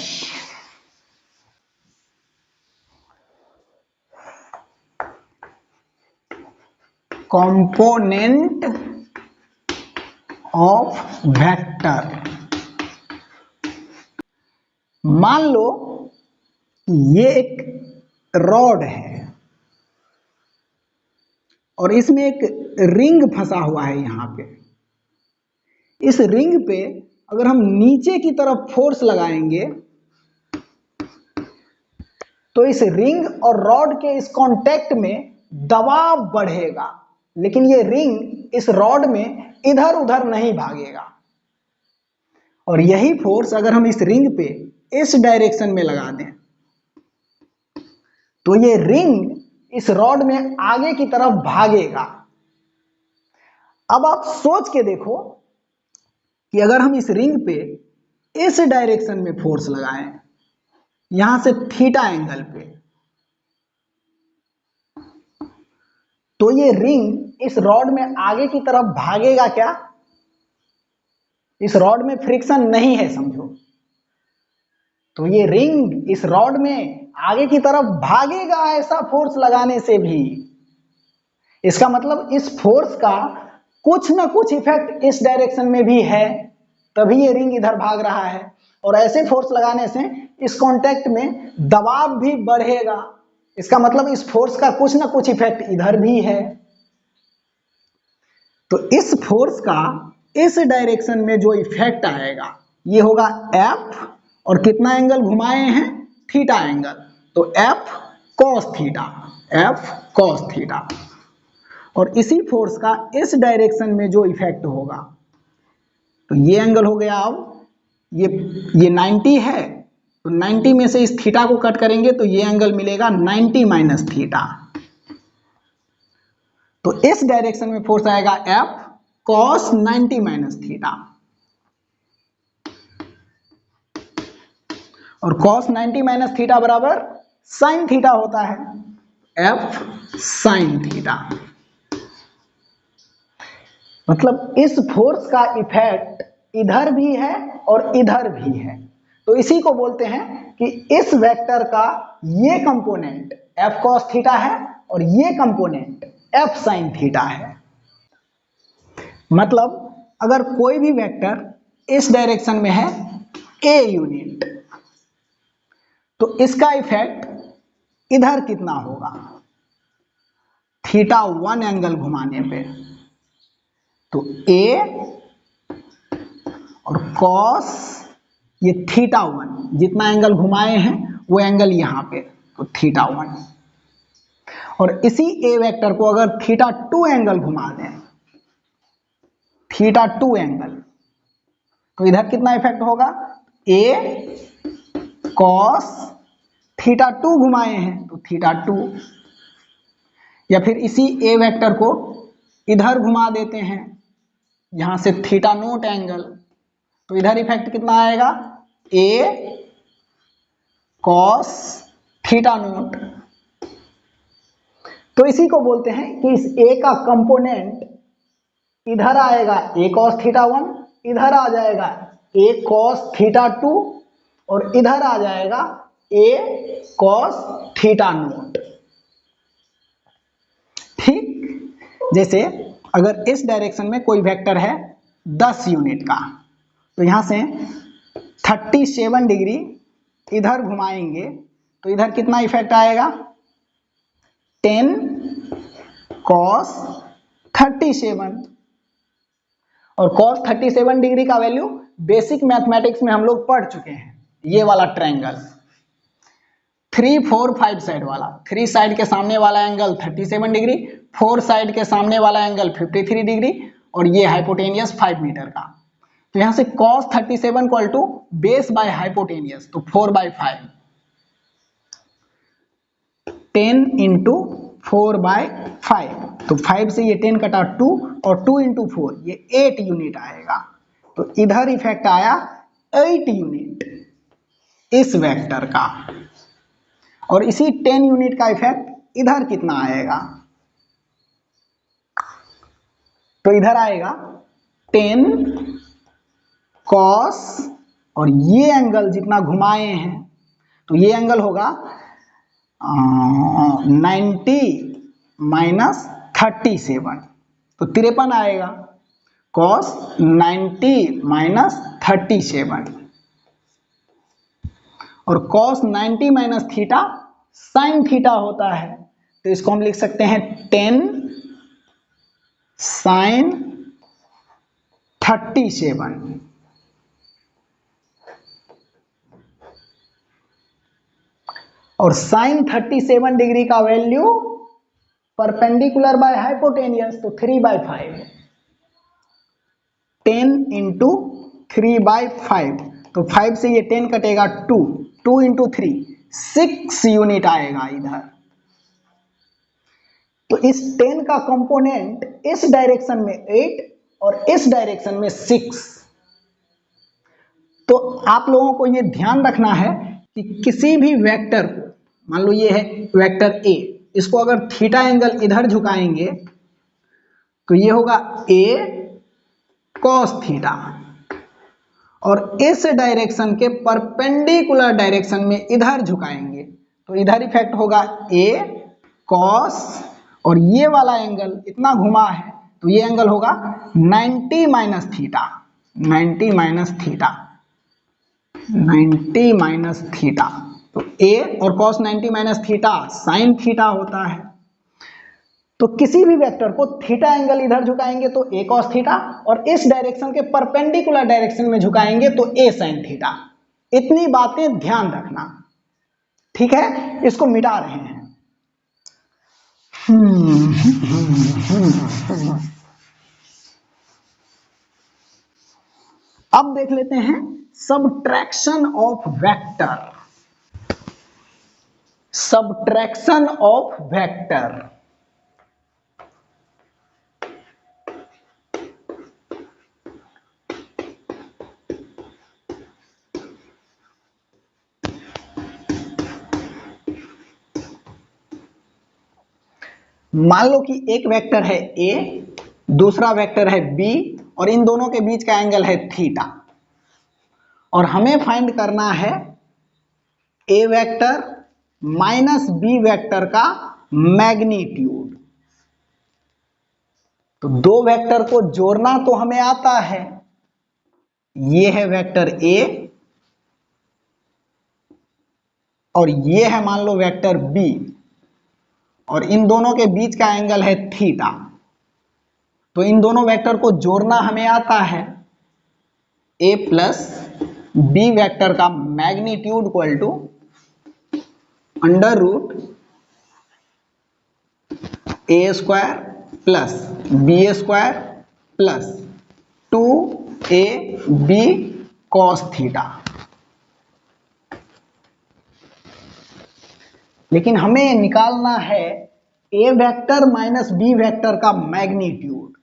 component of vector. मान लो ये एक रॉड है और इसमें एक रिंग फंसा हुआ है। यहां पे इस रिंग पे अगर हम नीचे की तरफ फोर्स लगाएंगे तो इस रिंग और रॉड के इस कांटेक्ट में दबाव बढ़ेगा, लेकिन ये रिंग इस रॉड में इधर उधर नहीं भागेगा। और यही फोर्स अगर हम इस रिंग पे इस डायरेक्शन में लगा दें तो ये रिंग इस रॉड में आगे की तरफ भागेगा। अब आप सोच के देखो कि अगर हम इस रिंग पे इस डायरेक्शन में फोर्स लगाएं, यहां से थीटा एंगल पे, तो ये रिंग इस रॉड में आगे की तरफ भागेगा क्या? इस रॉड में फ्रिक्शन नहीं है समझो, तो ये रिंग इस रॉड में आगे की तरफ भागेगा ऐसा फोर्स लगाने से भी। इसका मतलब इस फोर्स का कुछ ना कुछ इफेक्ट इस डायरेक्शन में भी है, तभी ये रिंग इधर भाग रहा है। और ऐसे फोर्स लगाने से इस कांटेक्ट में दबाव भी बढ़ेगा। इसका मतलब इस फोर्स का कुछ ना कुछ इफेक्ट इधर भी है। तो इस फोर्स का इस डायरेक्शन में जो इफेक्ट आएगा ये होगा F, और कितना एंगल घुमाए हैं? थीटा एंगल, तो F cos theta, F cos theta. और इसी फोर्स का इस डायरेक्शन में जो इफेक्ट होगा तो ये एंगल हो गया। अब ये 90 है, तो 90 में से इस थीटा को कट करेंगे तो ये एंगल मिलेगा 90 - थीटा। तो इस डायरेक्शन में फोर्स आएगा F cos 90 - थीटा, और cos 90 - थीटा बराबर sin थीटा होता है, F sin थीटा। मतलब इस फोर्स का इफेक्ट इधर भी है और इधर भी है। तो इसी को बोलते हैं कि इस वेक्टर का ये कंपोनेंट F cos थीटा है और ये कंपोनेंट F sin थीटा है। मतलब अगर कोई भी वेक्टर इस डायरेक्शन में है a यूनिट तो इसका इफेक्ट इधर कितना होगा थीटा 1 एंगल घुमाने पे। तो ए और कॉस ये थीटा 1 जितना एंगल घुमाए हैं वो एंगल यहां पे, तो थीटा 1। और इसी ए वेक्टर को अगर थीटा 2 एंगल घुमा दें, थीटा 2 एंगल, तो इधर कितना इफेक्ट होगा, ए कॉस थीटा 2 घुमाए हैं तो थीटा 2। या फिर इसी ए वेक्टर को इधर घुमा देते हैं यहां से थीटा नोट एंगल, तो इधर इफेक्ट कितना आएगा, ए कॉस थीटा नोट। तो इसी को बोलते हैं कि इस ए का कंपोनेंट इधर आएगा ए कॉस थीटा 1, इधर आ जाएगा ए कॉस थीटा 2 और इधर आ जाएगा ए कॉस थीटा नोट। ठीक, जैसे अगर इस डायरेक्शन में कोई वेक्टर है 10 यूनिट का, तो यहां से 37 डिग्री इधर घुमाएंगे तो इधर कितना इफेक्ट आएगा, 10 cos 37। और cos 37 डिग्री का वैल्यू बेसिक मैथमेटिक्स में हम लोग पढ़ चुके हैं। ये वाला ट्रायंगल 3 4 5 साइड वाला, 3 साइड के सामने वाला एंगल 37 डिग्री, 4 साइड के सामने वाला एंगल 53 डिग्री और ये हाइपोटेनियस 5 मीटर का। तो यहां से cos 37 equal to base by hypotenuse, तो 4/5, 10 इंटू 4/5, तो 5 से ये 10 कटा 2 और 2 इंटू 4 ये 8 यूनिट आएगा। तो इधर इफेक्ट आया 8 यूनिट इस वेक्टर का। और इसी 10 यूनिट का इफेक्ट इधर कितना आएगा, तो इधर आएगा 10 cos और ये एंगल जितना घुमाए हैं तो ये एंगल होगा 90 माइनस 37, तो 53 आएगा, cos 90 माइनस 37। और cos 90 minus theta sine theta होता है, तो इसको हम लिख सकते हैं 10 साइन 37। और साइन 37 डिग्री का वैल्यू परपेंडिकुलर बाय हाइपोटेनियस, तो 3/5, 10 इंटू 3/5, तो 5 से ये 10 कटेगा 2, 2 इंटू 3 6 यूनिट आएगा इधर। तो इस 10 का कंपोनेंट इस डायरेक्शन में 8 और इस डायरेक्शन में 6। तो आप लोगों को ये ध्यान रखना है कि किसी भी वेक्टर को, मान लो ये है वेक्टर ए, इसको अगर थीटा एंगल इधर झुकाएंगे तो ये होगा ए कॉस थीटा, और इस डायरेक्शन के परपेंडिकुलर डायरेक्शन में इधर झुकाएंगे तो इधर इफेक्ट होगा ए कॉस, और ये वाला एंगल इतना घुमा है तो ये एंगल होगा 90 minus theta, 90 minus theta, 90 minus theta. तो ए और cos 90 minus theta sine theta होता है। तो किसी भी वेक्टर को थीटा एंगल इधर झुकाएंगे तो ए cos थीटा, और इस डायरेक्शन के परपेंडिकुलर डायरेक्शन में झुकाएंगे तो ए साइन थीटा। इतनी बातें ध्यान रखना, ठीक है, इसको मिटा रहे हैं। अब देख लेते हैं subtraction of vector, subtraction of vector. मान लो कि एक वेक्टर है ए, दूसरा वेक्टर है बी, और इन दोनों के बीच का एंगल है थीटा, और हमें फाइंड करना है ए वेक्टर माइनस बी वेक्टर का मैग्नीट्यूड। तो दो वेक्टर को जोड़ना तो हमें आता है, ये है वेक्टर ए और ये है मान लो वेक्टर बी, और इन दोनों के बीच का एंगल है थीटा। तो इन दोनों वेक्टर को जोड़ना हमें आता है। ए प्लस बी वेक्टर का magnitude equal to under root A square plus B square plus 2ab cos theta. लेकिन हमें निकालना है ए वेक्टर माइनस बी वेक्टर का मैग्नीट्यूड।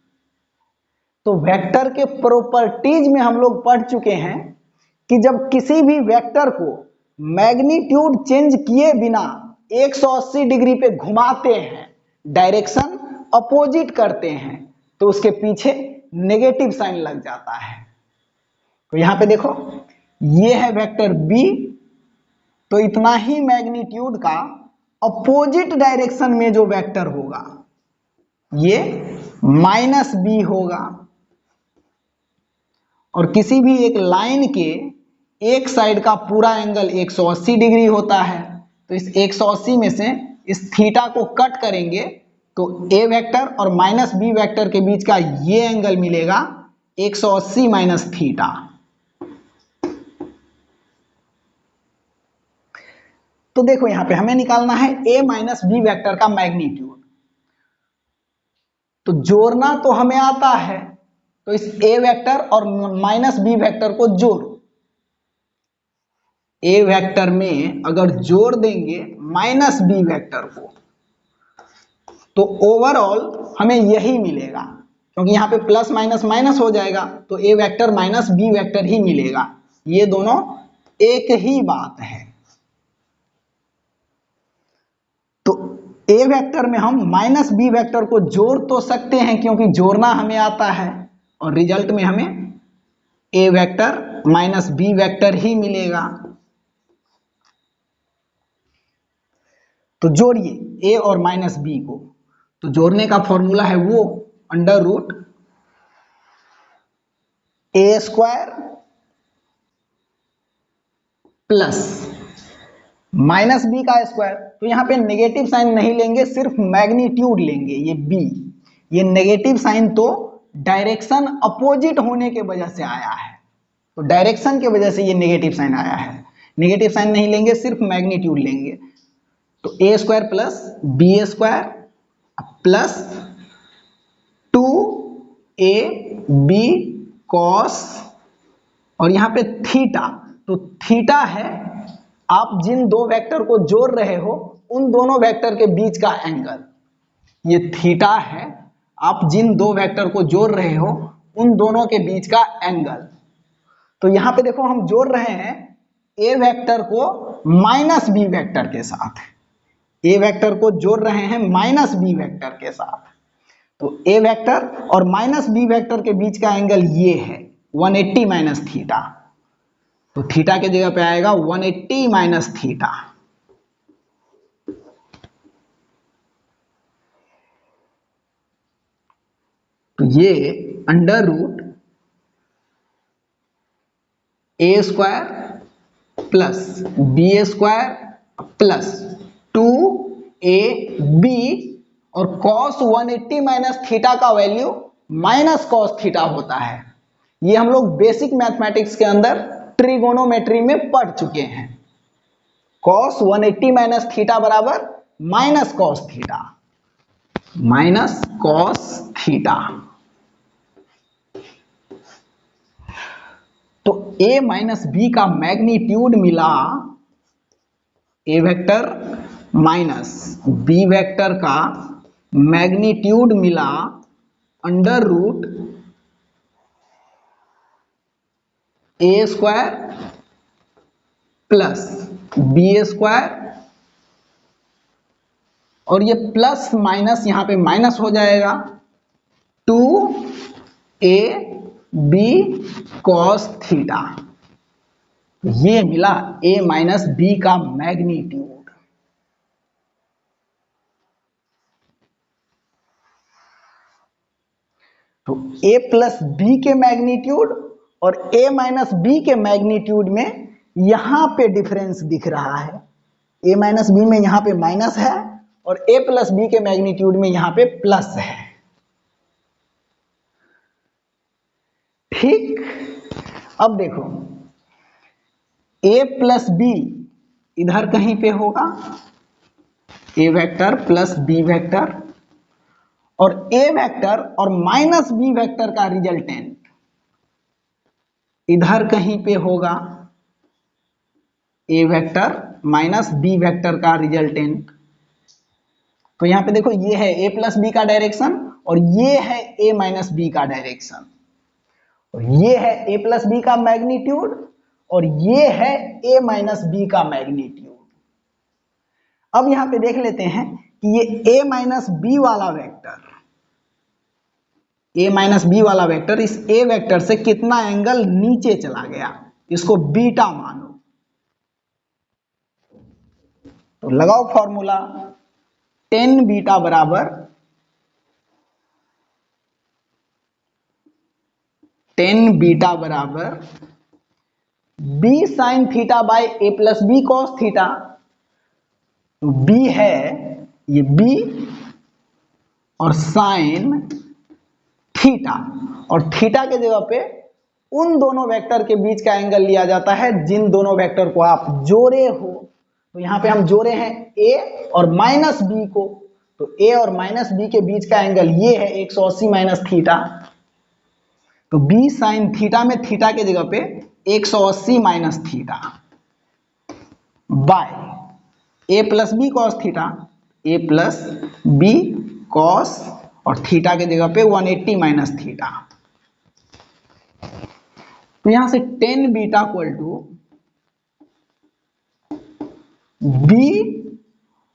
तो वेक्टर के प्रॉपर्टीज में हम लोग पढ़ चुके हैं कि जब किसी भी वेक्टर को मैग्नीट्यूड चेंज किए बिना 180 डिग्री पे घुमाते हैं, डायरेक्शन अपोजिट करते हैं, तो उसके पीछे नेगेटिव साइन लग जाता है। तो यहां पे देखो, ये है वेक्टर बी, तो इतना ही मैग्नीट्यूड का अपोजिट डायरेक्शन में जो वेक्टर होगा ये माइनस बी होगा। और किसी भी एक लाइन के एक साइड का पूरा एंगल 180 डिग्री होता है, तो इस 180 में से इस थीटा को कट करेंगे तो ए वेक्टर और माइनस बी वेक्टर के बीच का ये एंगल मिलेगा 180 माइनस थीटा। तो देखो यहां पे हमें निकालना है ए माइनस बी वेक्टर का मैग्नीट्यूड। तो जोड़ना तो हमें आता है, तो इस ए वेक्टर और माइनस बी वेक्टर को जोड़ो। ए वेक्टर में अगर जोड़ देंगे माइनस बी वेक्टर को तो ओवरऑल हमें यही मिलेगा, क्योंकि यहां पे प्लस माइनस माइनस हो जाएगा, तो A vector minus B vector ही मिलेगा। ये दोनों एक ही बात है। तो ए वेक्टर में हम माइनस बी वेक्टर को जोड़ तो सकते हैं क्योंकि जोड़ना हमें आता है, और रिजल्ट में हमें ए वेक्टर माइनस बी वेक्टर ही मिलेगा। तो जोड़िए ए और माइनस बी को। तो जोड़ने का फॉर्मूला है वो अंडर रूट ए स्क्वायर प्लस माइनस बी का स्क्वायर। तो यहां पे नेगेटिव साइन नहीं लेंगे, सिर्फ मैग्नीट्यूड लेंगे। ये बी, ये नेगेटिव साइन तो डायरेक्शन अपोजिट होने के वजह से आया है, तो डायरेक्शन के वजह से ये नेगेटिव साइन आया है। नेगेटिव साइन नहीं लेंगे, सिर्फ मैग्नीट्यूड लेंगे। तो A square plus B square plus 2ab cos, और यहां पे थीटा, तो थीटा है आप जिन दो वेक्टर को जोड़ रहे हो उन दोनों वेक्टर के बीच का एंगल। ये थीटा है आप जिन दो वेक्टर को जोड़ रहे हो उन दोनों के बीच का एंगल। तो यहां पे देखो हम जोड़ रहे हैं ए वेक्टर को माइनस बी वेक्टर के साथ, ए वेक्टर को जोड़ रहे हैं माइनस बी वेक्टर के साथ। तो ए वेक्टर और माइनस बी वेक्टर के बीच का एंगल ये है 180 माइनस थीटा। तो थीटा के जगह पे आएगा 180 माइनस थीटा। तो ये अंडर रूट ए square plus B square plus 2ab, और cos 180 माइनस थीटा का वैल्यू माइनस कॉस थीटा होता है। ये हम लोग बेसिक मैथमेटिक्स के अंदर ट्रिगोनोमेट्री में पढ़ चुके हैं। cos 180 माइनस थीटा बराबर minus cos theta, minus cos theta. तो a माइनस बी का मैग्नीट्यूड मिला, ए वेक्टर माइनस बी वेक्टर का मैग्नीट्यूड मिला अंडर रूट ए स्क्वायर प्लस बी स्क्वायर, और ये प्लस माइनस यहां पे माइनस हो जाएगा 2ab कॉस थीटा। ये मिला a माइनस बी का मैग्नीट्यूड। तो a प्लस बी के मैग्नीट्यूड और a माइनस बी के मैग्नीट्यूड में यहां पे डिफरेंस दिख रहा है, ए माइनस बी में यहाँ पे माइनस है और ए प्लस बी के मैग्नीट्यूड में यहाँ पे प्लस है। ठीक, अब देखो ए प्लस बी इधर कहीं पे होगा, ए वेक्टर प्लस बी वेक्टर, और ए वेक्टर और माइनस बी वेक्टर का रिजल्टेंट इधर कहीं पे होगा, ए वेक्टर माइनस बी वेक्टर का रिजल्टेंट। तो यहां पे देखो ये है ए प्लस बी का डायरेक्शन और ये है ए माइनस बी का डायरेक्शन, और ये है ए प्लस बी का मैग्नीट्यूड और ये है ए माइनस बी का मैग्नीट्यूड। अब यहां पे देख लेते हैं कि ये ए माइनस बी वाला वेक्टर, ए माइनस बी वाला वेक्टर इस ए वेक्टर से कितना एंगल नीचे चला गया, इसको बीटा मानो। तो लगाओ फॉर्मूला, टेन बीटा बराबर B sine theta by A plus B cos theta. तो बी है ये बी और साइन थीटा, और थीटा के जगह पे उन दोनों वेक्टर के बीच का एंगल लिया जाता है जिन दोनों वेक्टर को आप जोड़े हो। तो यहां पे हम जोड़े हैं ए और माइनस बी को, तो ए और माइनस बी के बीच का एंगल ये है 180 माइनस थीटा। तो बी साइन थीटा में थीटा के जगह पे 180 minus theta by A plus B cos theta, A plus B cos और थीटा के जगह पे 180 माइनस थीटा। तो यहां से 10 बीटा इक्वल टू बी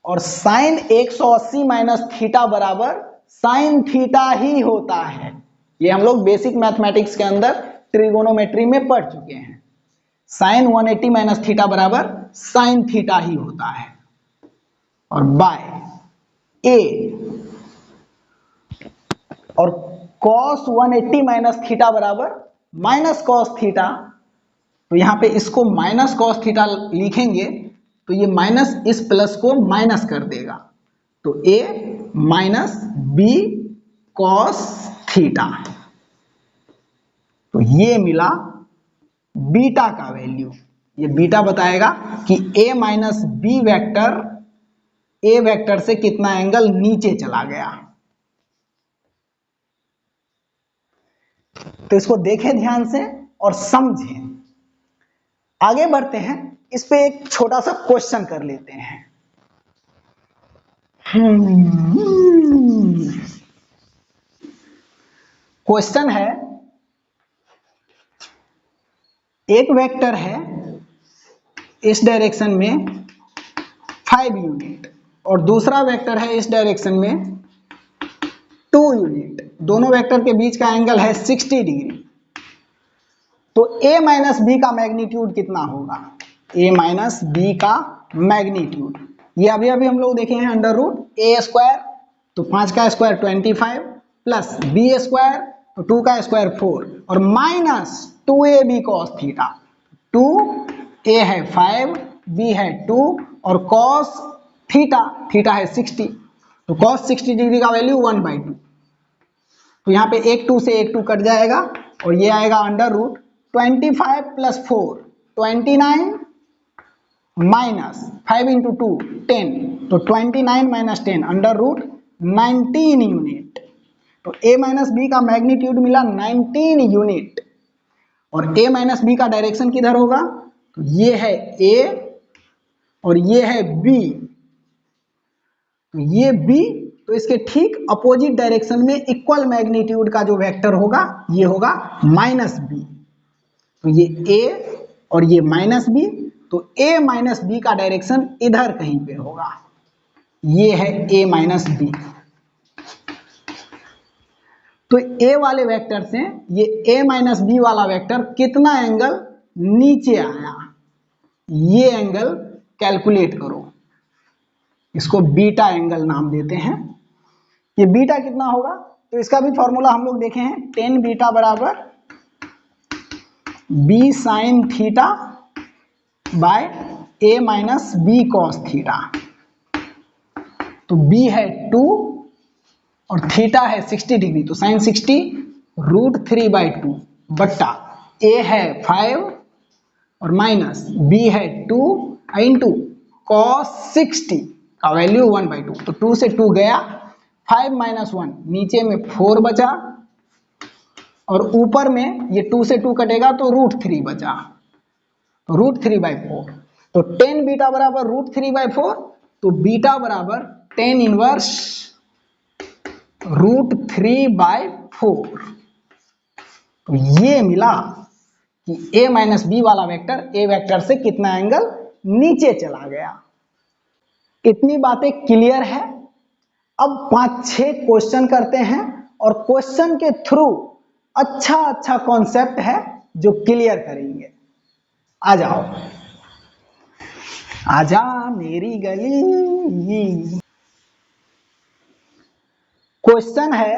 और साइन 180 माइनस थीटा बराबर साइन थीटा ही होता है। ये हम लोग बेसिक मैथमेटिक्स के अंदर ट्रिगोनोमेट्री में पढ़ चुके हैं। साइन 180 माइनस थीटा बराबर साइन थीटा ही होता है, और बाय ए और cos 180 माइनस थीटा बराबर माइनस कॉस थीटा। तो यहां पे इसको माइनस कॉस थीटा लिखेंगे तो ये माइनस इस प्लस को माइनस कर देगा, तो a minus B cos theta. तो ये मिला बीटा का वैल्यू, ये बीटा बताएगा कि a minus B vector A vector से कितना एंगल नीचे चला गया। तो इसको देखें ध्यान से और समझें। आगे बढ़ते हैं, इस पे एक छोटा सा क्वेश्चन कर लेते हैं। क्वेश्चन है, एक वेक्टर है इस डायरेक्शन में 5 यूनिट और दूसरा वेक्टर है इस डायरेक्शन में 2 यूनिट, दोनों वेक्टर के बीच का एंगल है 60 डिग्री। तो a माइनस बी का मैग्नीट्यूड कितना होगा, a माइनस बी का मैग्नीट्यूड, ये अभी अभी हम लोग देखे हैं अंडर रूट ए स्क्वायर, तो 5 का स्क्वायर 25 प्लस बी स्क्वायर तो 2 का स्क्वायर 4 और minus 2ab cos theta. 2a है 5, b है 2 और cos थीटा है 60, तो cos 60 डिग्री का वैल्यू 1/2। तो यहाँ पे एक 2 से एक 2 कट जाएगा और ये आएगा under root 25 plus 4 29 minus 5 into 2 10, तो 29 माइनस 10 अंडर रूट 19 यूनिट। तो a माइनस बी का मैग्नीट्यूड मिला 19 यूनिट, और a माइनस बी का डायरेक्शन किधर होगा, तो ये है a और ये है b, तो ये b, तो इसके ठीक अपोजिट डायरेक्शन में इक्वल मैग्नीट्यूड का जो वेक्टर होगा ये होगा माइनस बी। तो ये a और ये माइनस बी, तो a माइनस बी का डायरेक्शन इधर कहीं पे होगा, ये है a माइनस बी। तो a वाले वेक्टर से ये a माइनस बी वाला वेक्टर कितना एंगल नीचे आया, ये एंगल कैलकुलेट करो, इसको बीटा एंगल नाम देते हैं। ये बीटा कितना होगा, तो इसका भी फॉर्मूला हम लोग देखे हैं, 10 बीटा बराबर B sine theta by a minus B cos theta. तो b है 2 और थीटा है 60 डिग्री, तो साइन 60 √3/2 बट्टा a है 5 और माइनस b है 2 इंटू कॉस 60 का वैल्यू 1/2। तो 2 से 2 गया, 5 माइनस 1 नीचे में 4 बचा और ऊपर में ये 2 से 2 कटेगा तो √3 बचा, तो √3/4। तो tan बीटा बराबर √3/4, तो बीटा बराबर tan इनवर्स √3/4। तो ये मिला कि a माइनस बी वाला वेक्टर a वेक्टर से कितना एंगल नीचे चला गया। इतनी बातें क्लियर है। अब 5-6 क्वेश्चन करते हैं और क्वेश्चन के थ्रू अच्छा कॉन्सेप्ट है जो क्लियर करेंगे। आ जाओ, आजा मेरी गली। क्वेश्चन है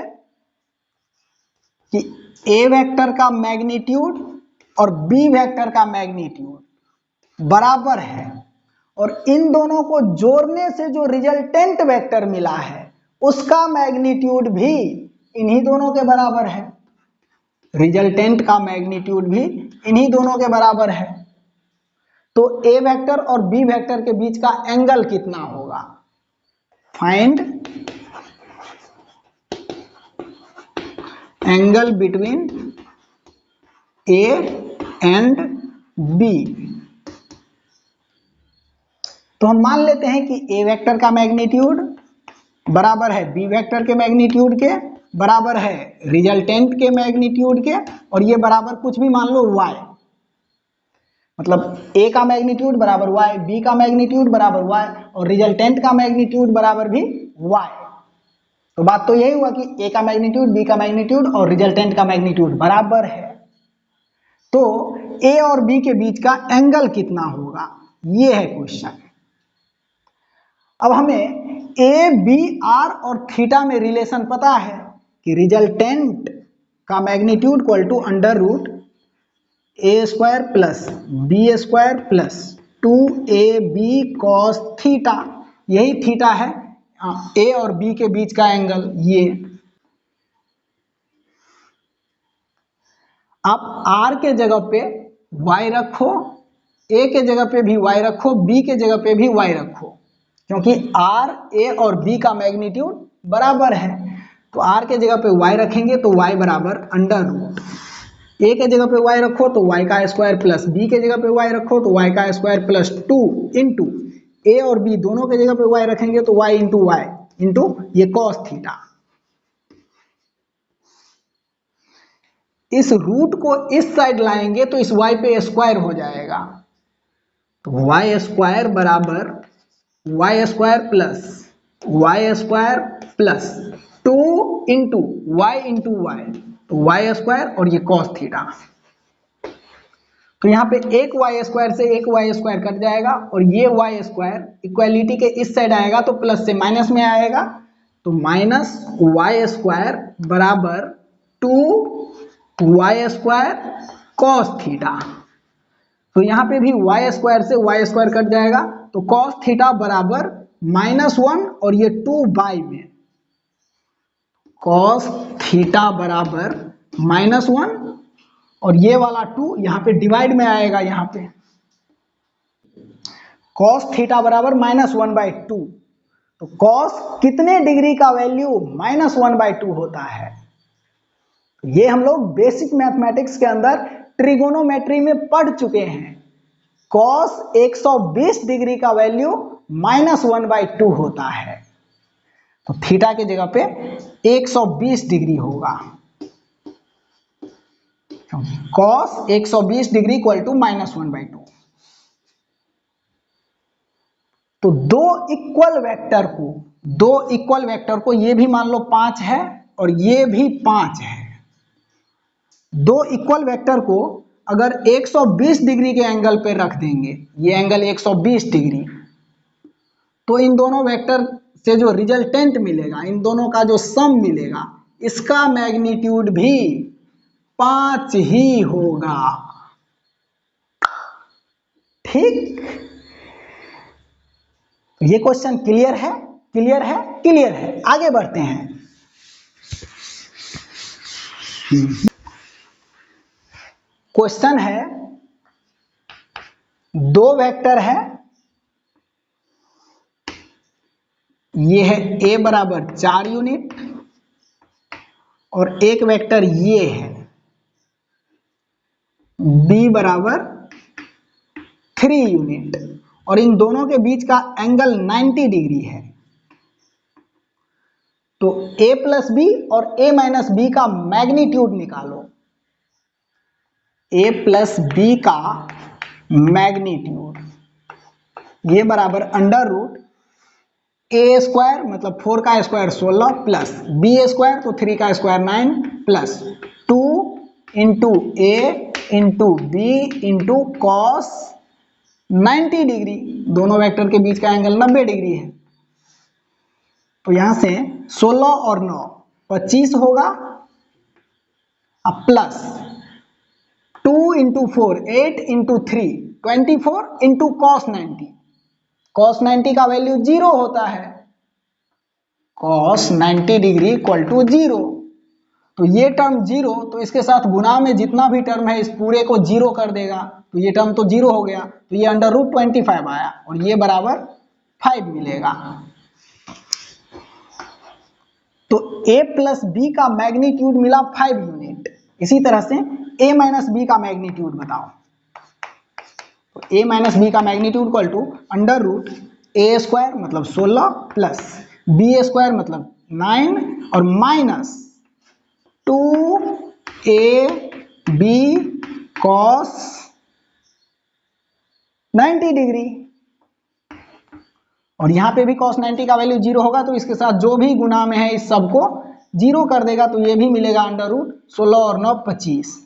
कि ए वेक्टर का मैग्नीट्यूड और बी वेक्टर का मैग्नीट्यूड बराबर है और इन दोनों को जोड़ने से जो रिजल्टेंट वेक्टर मिला है उसका मैग्नीट्यूड भी इन्हीं दोनों के बराबर है। रिजल्टेंट का मैग्नीट्यूड भी इन्हीं दोनों के बराबर है। तो ए वेक्टर और बी वेक्टर के बीच का एंगल कितना होगा? Find angle between A and B. तो हम मान लेते हैं कि ए वेक्टर का मैग्नीट्यूड बराबर है बी वेक्टर के मैग्नीट्यूड के, बराबर है रिजल्टेंट के मैग्नीट्यूड के, और ये बराबर कुछ भी मान लो y। मतलब a का मैग्नीट्यूड बराबर y, b का मैग्नीट्यूड बराबर y और रिजल्टेंट का मैग्नीट्यूड बराबर भी y। तो बात तो यही हुआ कि a का मैग्नीट्यूड, b का मैग्नीट्यूड और रिजल्टेंट का मैग्नीट्यूड बराबर है। तो a और b के बीच का एंगल कितना होगा, ये है क्वेश्चन। अब हमें a, b, r और थीटा में रिलेशन पता है कि रिजल्टेंट का magnitude equal to √a² plus b² plus 2ab cos theta. यही थीटा है a और b के बीच का एंगल। ये आप r के जगह पे y रखो, a के जगह पे भी y रखो, b के जगह पे भी y रखो, क्योंकि r, a और b का मैग्नीट्यूड बराबर है। तो r के जगह पे y रखेंगे तो y बराबर √, a के जगह पे y रखो तो y का स्क्वायर प्लस b के जगह पे y रखो तो y का स्क्वायर प्लस 2 इंटू a और b दोनों के जगह पे y रखेंगे तो y इंटू ये cos थीटा। इस रूट को इस साइड लाएंगे तो इस y पे स्क्वायर हो जाएगा, तो y² बराबर y² प्लस 2 इंटू y, तो y² और ये cos थीटा। तो यहाँ पे एक y² से एक y² कट जाएगा और ये y² इक्वालिटी के इस साइड आएगा तो प्लस से माइनस में आएगा, तो माइनस y² बराबर 2y² cos थीटा। तो यहाँ पे भी y² से y² कट जाएगा तो cos थीटा बराबर -1 और ये 2 में cos थीटा बराबर -1 और ये वाला 2 यहाँ पे डिवाइड में आएगा। यहाँ पे cos थीटा बराबर -1/2, तो cos कितने डिग्री का वैल्यू -1/2 होता है? ये हम लोग बेसिक मैथमेटिक्स के अंदर ट्रिगोनोमेट्री में पढ़ चुके हैं। cos 120 डिग्री का वैल्यू -1/2 होता है, तो थीटा के जगह पे 120 डिग्री होगा। cos 120 degree equal to -1/2। तो दो इक्वल वेक्टर को ये भी मान लो 5 है और ये भी 5 है। दो इक्वल वेक्टर को अगर 120 डिग्री के एंगल पे रख देंगे, ये एंगल 120 डिग्री, तो इन दोनों वेक्टर से जो रिजल्टेंट मिलेगा, इन दोनों का जो सम मिलेगा, इसका मैग्नीट्यूड भी 5 ही होगा। ठीक, तो ये क्वेश्चन क्लियर है, क्लियर है, क्लियर है। आगे बढ़ते हैं। क्वेश्चन है, दो वेक्टर है, ये है a बराबर 4 यूनिट और एक वेक्टर ये है b बराबर 3 यूनिट और इन दोनों के बीच का एंगल 90 डिग्री है। तो a प्लस बी और a माइनस बी का मैग्नीट्यूड निकालो। a प्लस बी का मैग्नीट्यूड ये बराबर अंडर रूट ए स्क्वायर मतलब 4 का स्क्वायर 16 प्लस बी स्क्वायर तो 3 का square 9 plus 2 into A into B into cos 90 degree. दोनों वेक्टर के बीच का एंगल 90 डिग्री है। तो यहां से 16 और 9 25 होगा, अब plus 2 into 4 8 into 3 24 into cos 90। Cos 90 का वैल्यू 0 होता है, कॉस 90 डिग्री इक्वल टू 0। तो ये टर्म 0, तो इसके साथ गुना में जितना भी टर्म है इस पूरे को 0 कर देगा, तो ये टर्म तो 0 हो गया, तो ये अंडर रूट 25 आया और ये बराबर 5 मिलेगा। तो a प्लस बी का मैग्नीट्यूड मिला 5 यूनिट। इसी तरह से a माइनस बी का मैग्नीट्यूड बताओ। तो a माइनस बी का magnitude equal to under root a square मतलब 16 प्लस बी स्क्वायर मतलब 9 और माइनस 2ab cos 90 डिग्री। और यहां पे भी cos 90 का वैल्यू 0 होगा, तो इसके साथ जो भी गुना में है इस सबको 0 कर देगा, तो ये भी मिलेगा अंडर रूट 16 और 9 25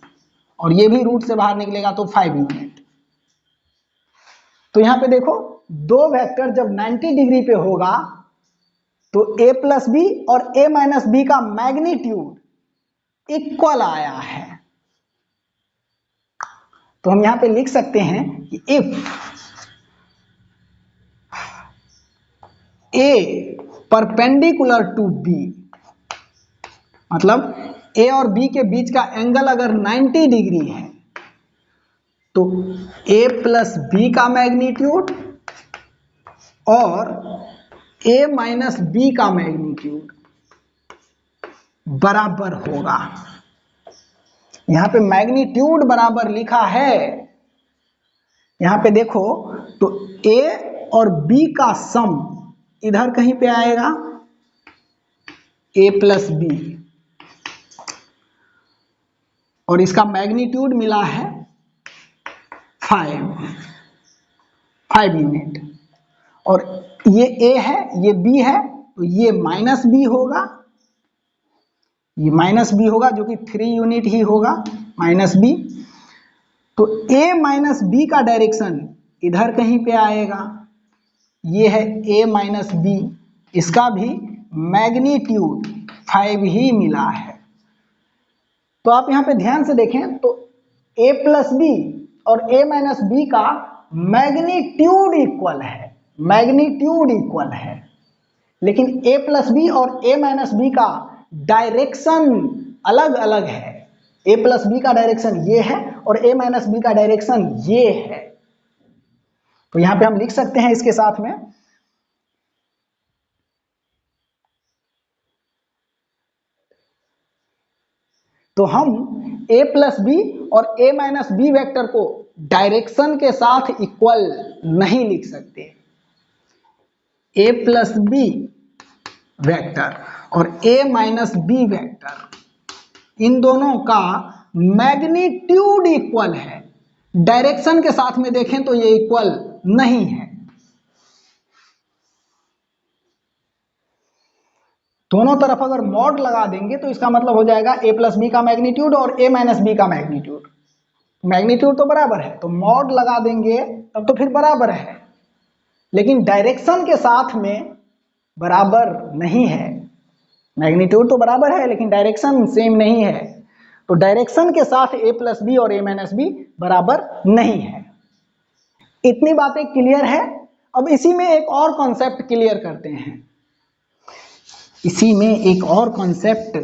और ये भी रूट से बाहर निकलेगा तो 5 यूनिट। तो यहां पे देखो दो वेक्टर जब 90 डिग्री पे होगा तो a प्लस बी और a माइनस बी का मैग्नीट्यूड इक्वल आया है। तो हम यहां पे लिख सकते हैं कि if a perpendicular to b मतलब a और b के बीच का एंगल अगर 90 डिग्री है तो a प्लस बी का मैग्नीट्यूड और a माइनस बी का मैग्नीट्यूड बराबर होगा। यहां पे मैग्नीट्यूड बराबर लिखा है, यहां पे देखो तो a और b का सम इधर कहीं पे आएगा a प्लस बी और इसका मैग्नीट्यूड मिला है 5 यूनिट और ये a है ये b है तो ये माइनस b होगा, ये माइनस b होगा जो कि 3 यूनिट ही होगा माइनस b। तो a माइनस b का डायरेक्शन इधर कहीं पे आएगा, ये है a माइनस b, इसका भी मैग्नीट्यूड 5 ही मिला है। तो आप यहां पे ध्यान से देखें तो a प्लस बी और a माइनस बी का मैग्नीट्यूड इक्वल है, मैग्नीट्यूड इक्वल है, लेकिन a प्लस बी और a माइनस बी का डायरेक्शन अलग अलग है। a प्लस बी का डायरेक्शन ये है और a माइनस बी का डायरेक्शन ये है। तो यहां पे हम लिख सकते हैं इसके साथ में तो हम a प्लस बी और a माइनस बी वेक्टर को डायरेक्शन के साथ इक्वल नहीं लिख सकते। a प्लस बी वेक्टर और a माइनस बी वेक्टर इन दोनों का मैग्नीट्यूड इक्वल है, डायरेक्शन के साथ में देखें तो ये इक्वल नहीं है। दोनों तरफ अगर मॉड लगा देंगे तो इसका मतलब हो जाएगा a प्लस बी का मैग्नीट्यूड और a माइनस बी का मैग्नीट्यूड, मैग्नीट्यूड तो बराबर है तो मॉड लगा देंगे तब तो फिर बराबर है, लेकिन डायरेक्शन के साथ में बराबर नहीं है। मैग्नीट्यूड तो बराबर है लेकिन डायरेक्शन सेम नहीं है, तो डायरेक्शन के साथ a प्लस बी और a माइनस बी बराबर नहीं है। इतनी बातें क्लियर है। अब इसी में एक और कॉन्सेप्ट क्लियर करते हैं, इसी में एक और कॉन्सेप्ट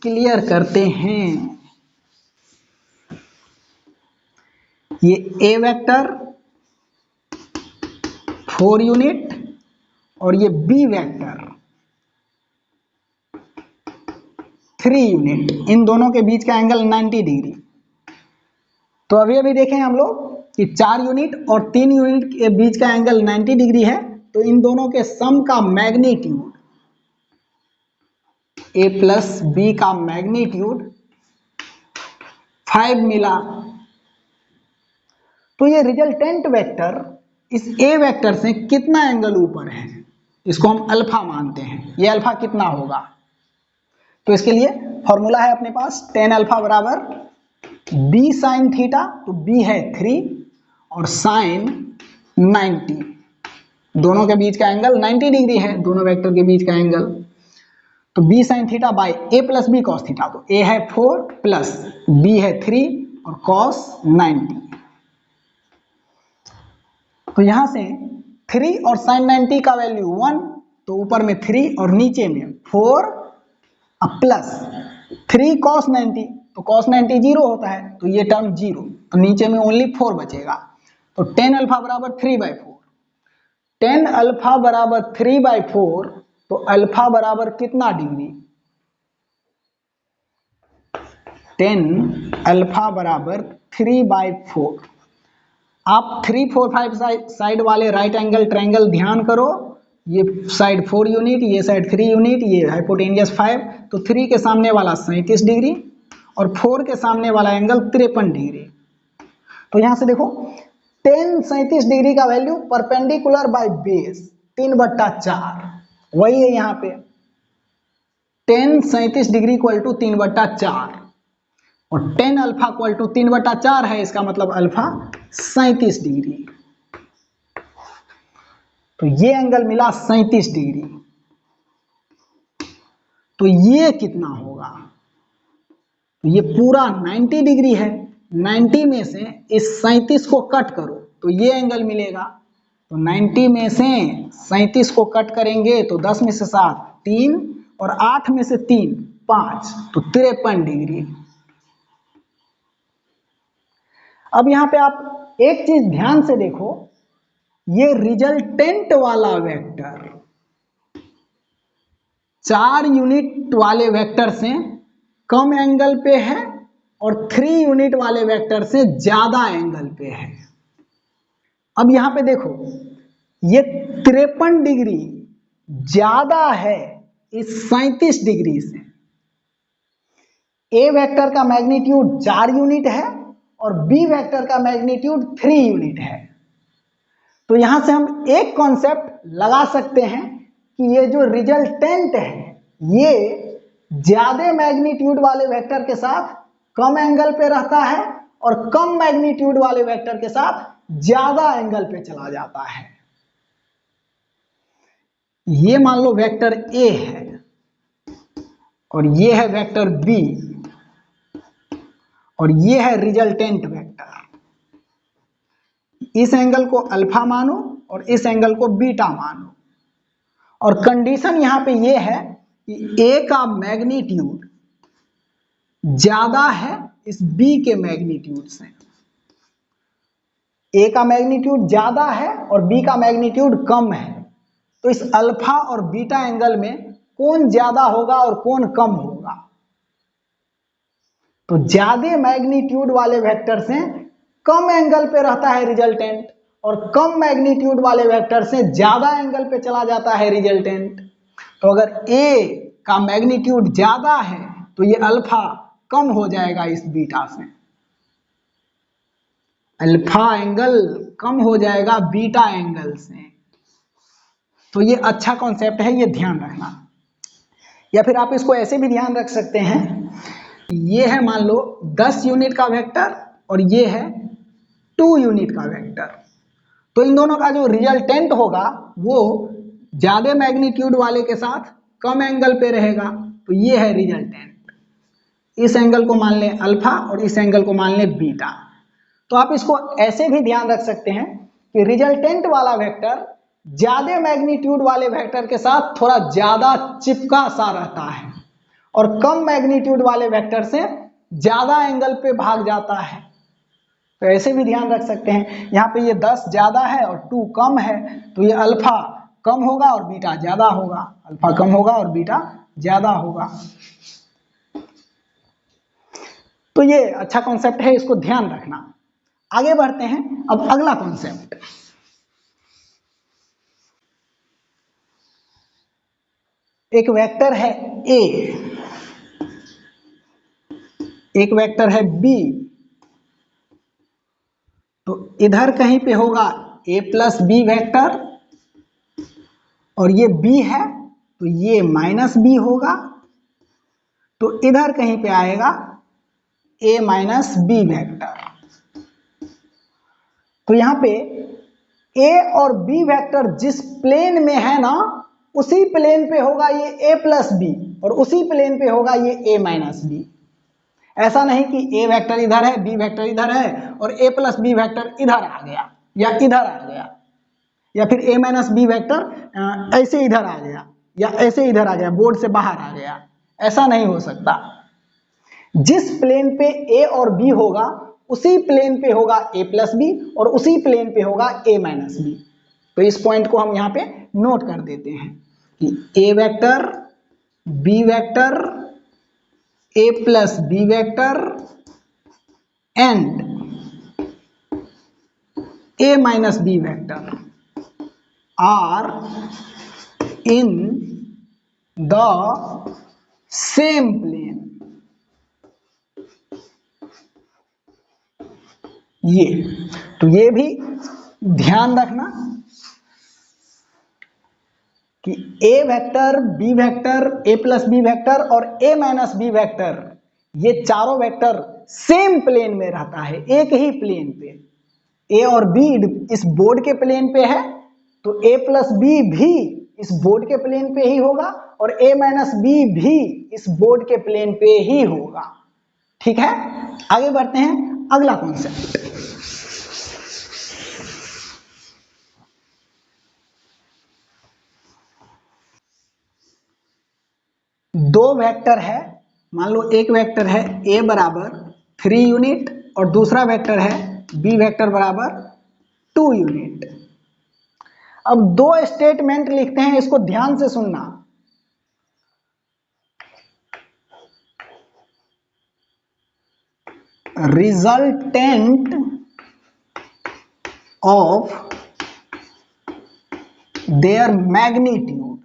क्लियर करते हैं। ये ए वेक्टर 4 यूनिट और ये बी वेक्टर 3 यूनिट, इन दोनों के बीच का एंगल 90 डिग्री। तो अभी देखें हम लोग कि 4 यूनिट और 3 यूनिट के बीच का एंगल 90 डिग्री है, तो इन दोनों के सम का मैग्नीट्यूड ए प्लस बी का मैग्नीट्यूड 5 मिला। तो ये रिजल्टेंट वेक्टर इस ए वेक्टर से कितना एंगल ऊपर है, इसको हम अल्फा मानते हैं। ये अल्फा कितना होगा, तो इसके लिए फॉर्मूला है अपने पास tan अल्फा बराबर b साइन थीटा, तो b है 3 और साइन 90, दोनों के बीच का एंगल 90 डिग्री है, दोनों वेक्टर के बीच का एंगल। तो b sine theta by a plus B cos theta, तो a है 4 प्लस b है 3 और cos 90। तो यहां से 3 और साइन 90 का वैल्यू 1, तो ऊपर में 3 और नीचे में 4 प्लस 3 cos 90, तो cos 90 जीरो होता है, तो ये टर्म जीरो, तो नीचे में ओनली 4 बचेगा। तो tan अल्फा बराबर 3/4, tan अल्फा बराबर 3/4, तो अल्फा बराबर कितना डिग्री, tan अल्फा बराबर 3/4। आप 3, 4, 5 साइड वाले राइट एंगल ट्रायंगल ध्यान करो, ये साइड 4 यूनिट, ये साइड 3 यूनिट, ये हाइपोटेनियस 5, तो 3 के सामने वाला 37 डिग्री और 4 के सामने वाला एंगल 53 डिग्री। तो यहां से देखो tan 37 डिग्री का वैल्यू परपेंडिकुलर बाय बेस 3/4, वही है यहाँ पे tan 37 डिग्री इक्वल टू 3/4 और tan अल्फा इक्वल टू 3/4 है, इसका मतलब अल्फा 37 डिग्री। तो ये एंगल मिला 37 डिग्री। तो ये कितना होगा, तो ये पूरा 90 डिग्री है, 90 में से इस 37 को कट करो तो ये एंगल मिलेगा। तो 90 में से 37 को कट करेंगे तो 10 में से 7 3 और 8 में से 3 5, तो 53 डिग्री। अब यहां पे आप एक चीज ध्यान से देखो, ये रिजल्टेंट वाला वेक्टर 4 यूनिट वाले वेक्टर से कम एंगल पे है और 3 यूनिट वाले वेक्टर से ज्यादा एंगल पे है। अब यहां पे देखो ये 53 डिग्री ज्यादा है इस 37 डिग्री से। ए वेक्टर का मैग्नीट्यूड 4 यूनिट है और बी वेक्टर का मैग्नीट्यूड 3 यूनिट है। तो यहां से हम एक कॉन्सेप्ट लगा सकते हैं कि ये जो रिजल्टेंट है ये ज्यादा मैग्नीट्यूड वाले वेक्टर के साथ कम एंगल पे रहता है और कम मैग्नीट्यूड वाले वेक्टर के साथ ज्यादा एंगल पे चला जाता है। ये मान लो वेक्टर ए है और ये है वेक्टर बी और ये है रिजल्टेंट वेक्टर। इस एंगल को अल्फा मानो और इस एंगल को बीटा मानो, और कंडीशन यहां पे ये है कि ए का मैग्नीट्यूड ज्यादा है इस बी के मैग्नीट्यूड से। ए का मैग्नीट्यूड ज्यादा है और बी का मैग्नीट्यूड कम है, तो इस अल्फा और बीटा एंगल में कौन ज्यादा होगा और कौन कम होगा। तो ज्यादा मैग्नीट्यूड वाले वेक्टर से कम एंगल पे रहता है रिजल्टेंट और कम मैग्नीट्यूड वाले वेक्टर से ज्यादा एंगल पे चला जाता है रिजल्टेंट। तो अगर ए का मैग्नीट्यूड ज्यादा है तो ये अल्फा कम हो जाएगा इस बीटा से, अल्फा एंगल कम हो जाएगा बीटा एंगल से। तो ये अच्छा कॉन्सेप्ट है, ये ध्यान रखना। या फिर आप इसको ऐसे भी ध्यान रख सकते हैं, ये है मान लो 10 यूनिट का वेक्टर और ये है 2 यूनिट का वेक्टर, तो इन दोनों का जो रिजल्टेंट होगा वो ज्यादा मैग्नीट्यूड वाले के साथ कम एंगल पे रहेगा, तो ये है रिजल्टेंट। इस एंगल को मान लें अल्फा और इस एंगल को मान लें बीटा। तो आप इसको ऐसे भी ध्यान रख सकते हैं कि रिजल्टेंट वाला वेक्टर ज्यादा मैग्नीट्यूड वाले वेक्टर के साथ थोड़ा ज्यादा चिपका सा रहता है और कम मैग्नीट्यूड वाले वेक्टर से ज्यादा एंगल पे भाग जाता है। तो ऐसे भी ध्यान रख सकते हैं, यहाँ पे ये 10 ज्यादा है और 2 कम है, तो ये अल्फा कम होगा और बीटा ज्यादा होगा, अल्फा कम होगा और बीटा ज्यादा होगा। तो ये अच्छा कॉन्सेप्ट है, इसको ध्यान रखना। आगे बढ़ते हैं, अब अगला कॉन्सेप्ट। एक वेक्टर है ए, एक वेक्टर है बी, तो इधर कहीं पे होगा a प्लस बी वेक्टर और ये b है तो ये माइनस बी होगा, तो इधर कहीं पे आएगा a माइनस बी वेक्टर। तो यहां पे a और b वेक्टर जिस प्लेन में है ना, उसी प्लेन पे होगा ये a प्लस बी और उसी प्लेन पे होगा ये a माइनस बी। ऐसा नहीं कि a वेक्टर इधर है, b वेक्टर इधर है और a प्लस बी वेक्टर इधर आ गया या इधर आ गया, या फिर a माइनस बी वेक्टर ऐसे इधर आ गया या ऐसे इधर आ गया, बोर्ड से बाहर आ गया। ऐसा नहीं हो सकता। जिस प्लेन पे a और b होगा उसी प्लेन पे होगा a प्लस बी और उसी प्लेन पे होगा a माइनस बी। तो इस पॉइंट को हम यहाँ पे नोट कर देते हैं कि a vector, b vector, a plus B vector and a minus B vector are in the same plane. ये तो ये भी ध्यान रखना कि a vector, b vector, a plus B vector और a माइनस बी वेक्टर, ये चारों वेक्टर सेम प्लेन में रहता है, एक ही प्लेन पे। a और b इस बोर्ड के प्लेन पे है तो a प्लस बी भी इस बोर्ड के प्लेन पे ही होगा और a माइनस बी भी इस बोर्ड के प्लेन पे ही होगा। ठीक है, आगे बढ़ते हैं, अगला कॉन्सेप्ट। दो वेक्टर है, मान लो एक वेक्टर है a बराबर 3 यूनिट और दूसरा वेक्टर है b वेक्टर बराबर 2 यूनिट। अब दो स्टेटमेंट लिखते हैं, इसको ध्यान से सुनना। Resultant of their magnitude,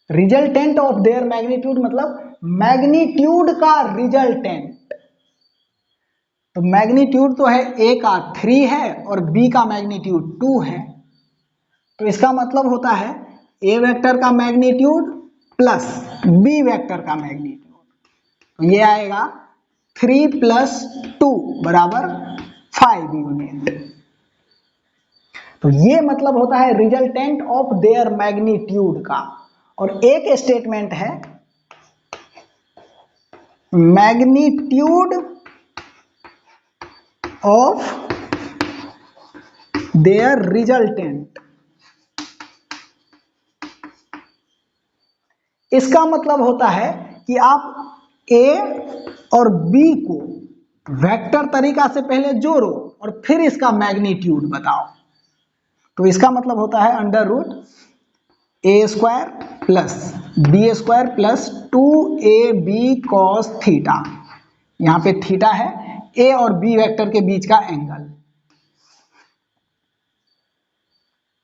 resultant of their magnitude मतलब मैग्नीट्यूड का रिजल्टेंट। तो मैग्नीट्यूड तो है a का 3 है और b का मैग्नीट्यूड 2 है, तो इसका मतलब होता है a वेक्टर का मैग्नीट्यूड प्लस b वेक्टर का मैग्नीट्यूड, तो ये आएगा 3 प्लस 2 बराबर 5 यूनिट। तो ये मतलब होता है रिजल्टेंट ऑफ देयर मैग्नीट्यूड का। और एक स्टेटमेंट है मैग्नीट्यूड ऑफ देयर रिजल्टेंट। इसका मतलब होता है कि आप a और b को वेक्टर तरीका से पहले जोड़ो और फिर इसका मैग्नीट्यूड बताओ। तो इसका मतलब होता है under root a square plus b square plus 2ab cos theta. यहां पे थीटा है a और b वेक्टर के बीच का एंगल।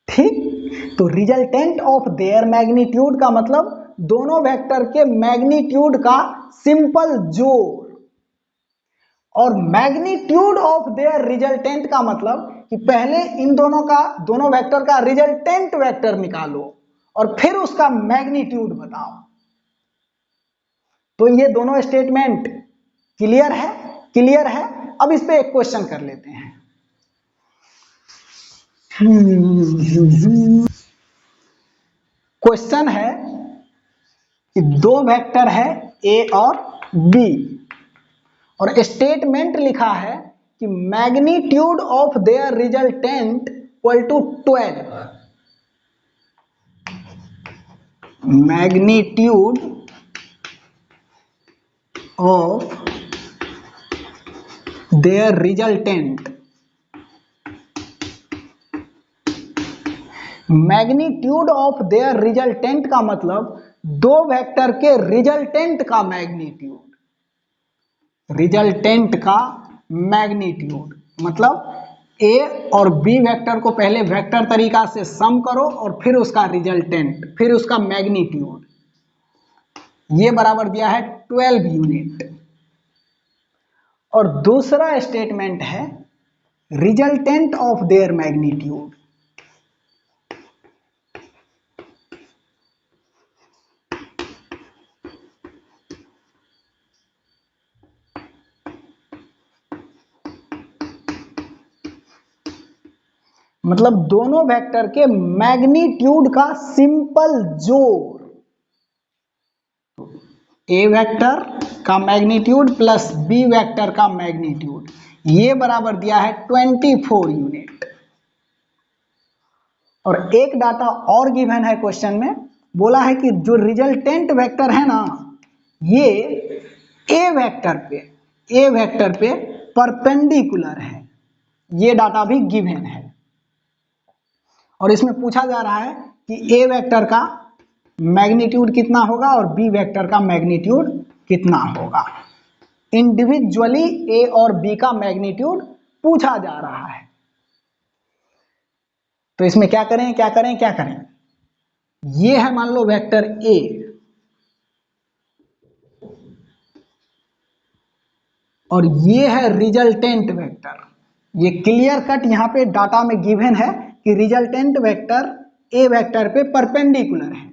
ठीक, तो रिजल्टेंट ऑफ देयर मैग्नीट्यूड का मतलब दोनों वेक्टर के मैग्नीट्यूड का सिंपल जोड़, और मैग्नीट्यूड ऑफ देयर रिजल्टेंट का मतलब कि पहले इन दोनों वेक्टर का रिजल्टेंट वेक्टर निकालो और फिर उसका मैग्नीट्यूड बताओ। तो ये दोनों स्टेटमेंट क्लियर है? क्लियर है। अब इस पे एक क्वेश्चन कर लेते हैं। क्वेश्चन है कि दो वेक्टर है a और b और स्टेटमेंट लिखा है कि magnitude of their resultant equal to 12। Magnitude of their resultant, magnitude of their resultant का मतलब दो वेक्टर के रिजल्टेंट का मैग्नीट्यूड, रिजल्टेंट का मैग्नीट्यूड मतलब ए और बी वेक्टर को पहले वेक्टर तरीका से सम करो और फिर उसका रिजल्टेंट, फिर उसका मैग्नीट्यूड, ये बराबर दिया है 12 यूनिट। और दूसरा स्टेटमेंट है रिजल्टेंट ऑफ देयर मैग्नीट्यूड, मतलब दोनों वेक्टर के मैग्नीट्यूड का सिंपल जोड़, ए वेक्टर का मैग्नीट्यूड प्लस बी वेक्टर का मैग्नीट्यूड, ये बराबर दिया है 24 यूनिट। और एक डाटा और गिवन है क्वेश्चन में, बोला है कि जो रिजल्टेंट वेक्टर है ना, ये ए वेक्टर पे परपेंडिकुलर है, ये डाटा भी गिवन है। और इसमें पूछा जा रहा है कि ए वेक्टर का मैग्नीट्यूड कितना होगा और बी वेक्टर का मैग्नीट्यूड कितना होगा। इंडिविजुअली ए और बी का मैग्नीट्यूड पूछा जा रहा है। तो इसमें क्या करें क्या करें क्या करें, ये है मान लो वेक्टर ए, और ये है रिजल्टेंट वेक्टर। ये क्लियर कट यहां पे डाटा में गिवन है कि रिजल्टेंट वेक्टर ए वेक्टर पे परपेंडिकुलर है।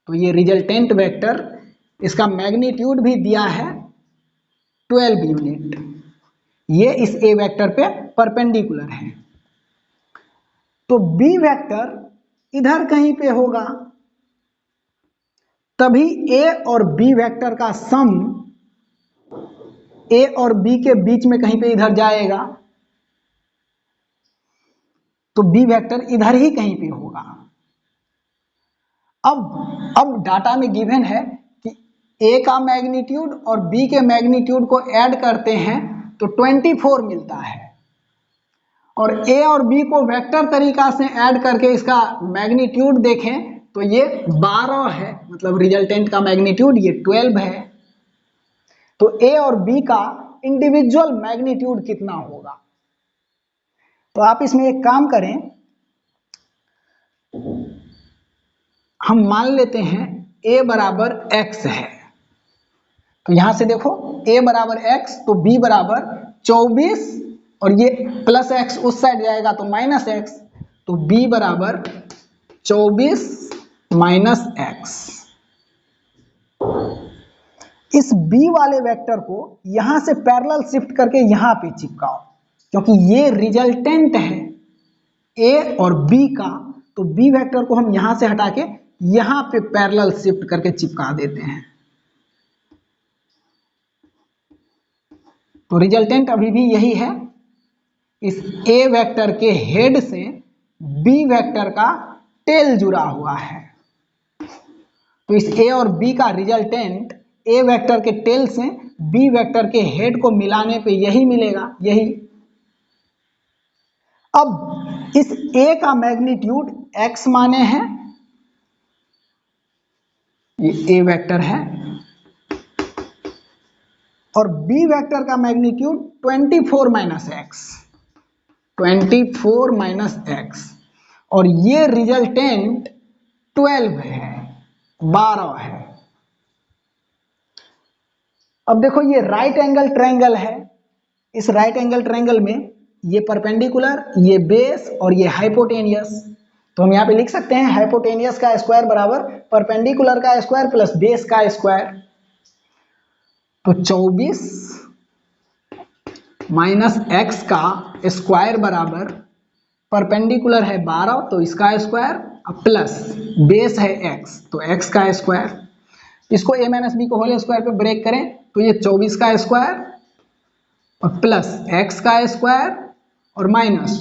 तो ये रिजल्टेंट वेक्टर, इसका मैग्नीट्यूड भी दिया है 12 यूनिट, ये इस ए वेक्टर पे परपेंडिकुलर है। तो बी वेक्टर इधर कहीं पे होगा, तभी ए और बी वेक्टर का सम ए और बी के बीच में कहीं पे इधर जाएगा, तो बी वेक्टर इधर ही कहीं पे होगा। अब डाटा में गिवन है कि ए का मैग्नीट्यूड और बी के मैग्नीट्यूड को ऐड करते हैं तो 24 मिलता है, और ए और बी को वेक्टर तरीका से ऐड करके इसका मैग्नीट्यूड देखें तो ये 12 है, मतलब रिजल्टेंट का मैग्नीट्यूड ये 12 है। तो ए और बी का इंडिविजुअल मैग्नीट्यूड कितना होगा। तो आप इसमें एक काम करें, हम मान लेते हैं a बराबर x है। तो यहां से देखो a बराबर x, तो b बराबर 24 और ये प्लस x उस साइड जाएगा तो माइनस x, तो b बराबर 24 माइनस x। इस b वाले वेक्टर को यहां से पैरेलल शिफ्ट करके यहां पे चिपकाओ, क्योंकि ये रिजल्टेंट है a और b का, तो b वेक्टर को हम यहां से हटा के यहां पे पैरेलल शिफ्ट करके चिपका देते हैं। तो रिजल्टेंट अभी भी यही है, इस a वेक्टर के हेड से b वेक्टर का टेल जुड़ा हुआ है। तो इस a और b का रिजल्टेंट a वेक्टर के टेल से b वेक्टर के हेड को मिलाने पे यही मिलेगा, यही। अब इस a का मैग्नीट्यूड x माने हैं, ये a वेक्टर है, और b वेक्टर का magnitude 24 minus x, 24 minus x, और ये रिजल्टेंट 12 है, 12 है। अब देखो ये राइट एंगल ट्रायंगल है, इस राइट एंगल ट्रायंगल में ये परपेंडिकुलर, ये बेस और ये हाइपोटेनियस। तो हम यहाँ पे लिख सकते हैं हाइपोटेनियस का स्क्वायर बराबर परपेंडिकुलर का स्क्वायर प्लस बेस का स्क्वायर। तो 24 माइनस एक्स का स्क्वायर बराबर परपेंडिकुलर है 12, तो इसका स्क्वायर, प्लस बेस है x, तो x का स्क्वायर। इसको a माइनस बी को होल स्क्वायर पे ब्रेक करें तो ये 24 का स्क्वायर और प्लस एक्स का स्क्वायर और माइनस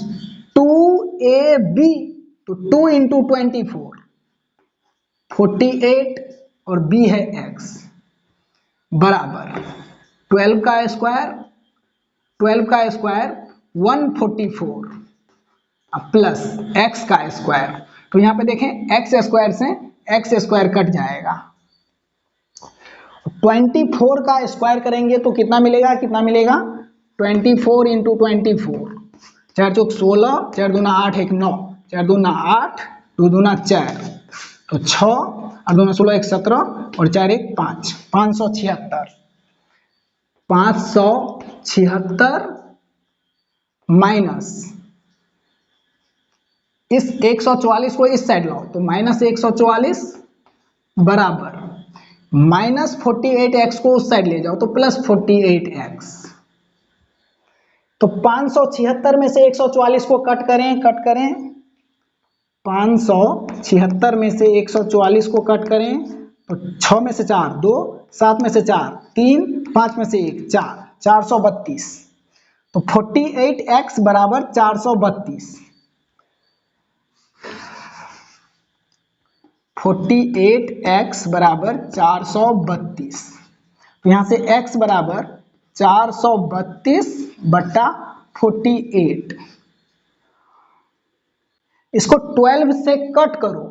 2ab, तो 2 इंटू 24 48 और b है x बराबर 12 का स्क्वायर 144 प्लस एक्स का स्क्वायर, तो यहाँ पे देखें एक्स स्क्वायर से एक्स स्क्वायर कट जाएगा, 24 का स्क्वायर करेंगे तो कितना मिलेगा 24 इंटू 24, 4 चौक 16, 4 दूना 8, 1 9, 4 दूना 8, 2 दूना 4, तो 6 और 2 16, 1 17 और 4 1 5, 576 माइनस इस 144 को इस साइड लाओ तो माइनस 144 बराबर माइनस 48x को उस साइड ले जाओ तो प्लस 48x, तो 576 में से 144 को कट करें 576 में से 144 को कट करें तो 6 में से 4 2, 7 में से 4 3, 5 में से 1 4, 432, तो 48x बराबर 432, 48x बराबर 432, तो यहां से x बराबर 432 बट्टा 48, इसको 12 से कट करो,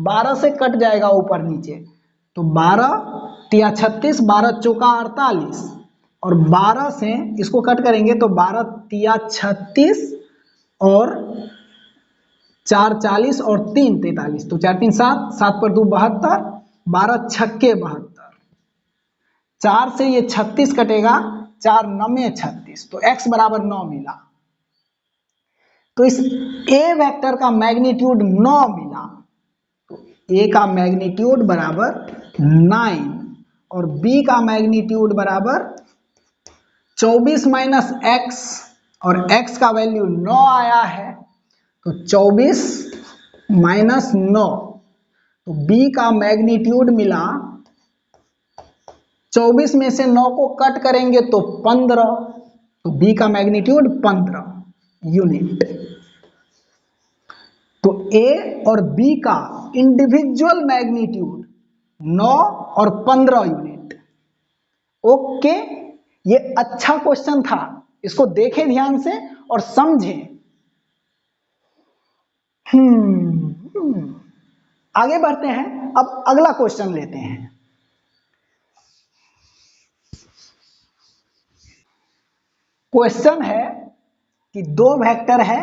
12 से कट जाएगा ऊपर नीचे, तो 12 तिया 36, 12 चौका 48 और 12 से इसको कट करेंगे तो 12 तिया 36 और 4 40 और 3 43, तो 4 3 7, 7 पर 2 72, 12 छक्के 72, 4 से ये 36 कटेगा, 4 9 36, तो x बराबर 9 मिला, तो इस a वेक्टर का मैग्नीट्यूड 9 मिला, तो a का मैग्नीट्यूड बराबर 9 और b का मैग्नीट्यूड बराबर 24 माइनस x, और x का वैल्यू 9 आया है, तो 24 माइनस 9, तो b का मैग्नीट्यूड मिला 24 में से 9 को कट करेंगे तो 15, तो b का मैग्नीट्यूड 15 यूनिट। तो a और b का इंडिविजुअल मैग्नीट्यूड 9 और 15 यूनिट। ओके, ये अच्छा क्वेश्चन था, इसको देखें ध्यान से और समझें। आगे बढ़ते हैं, अब अगला क्वेश्चन लेते हैं। क्वेश्चन है कि दो वेक्टर है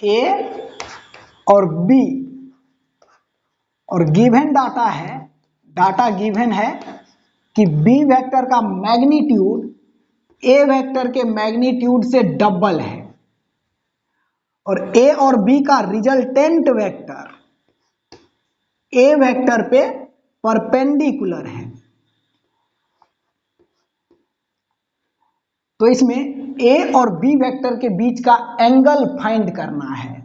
a और b और गिवन डाटा है, डाटा गिवन है कि b वेक्टर का मैग्नीट्यूड a वेक्टर के मैग्नीट्यूड से डबल है और a और b का रिजल्टेंट वेक्टर a वेक्टर पे परपेंडिकुलर है। तो इसमें a और b वेक्टर के बीच का एंगल फाइंड करना है।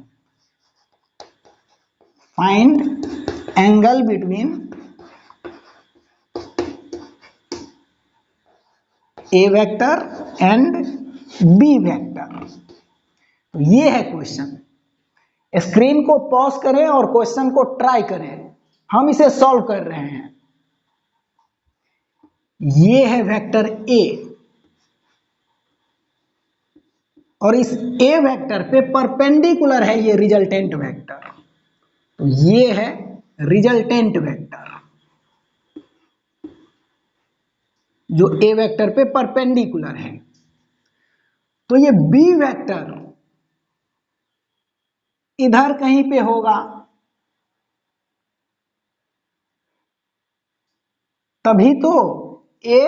Find angle between a vector and b vector. तो ये है क्वेश्चन। स्क्रीन को पॉज करें और क्वेश्चन को ट्राई करें, हम इसे सॉल्व कर रहे हैं। ये है वेक्टर a और इस a वेक्टर पे परपेंडिकुलर है ये रिजल्टेंट वेक्टर, तो ये है रिजल्टेंट वेक्टर जो a वेक्टर पे परपेंडिकुलर है। तो ये b वेक्टर इधर कहीं पे होगा, तभी तो a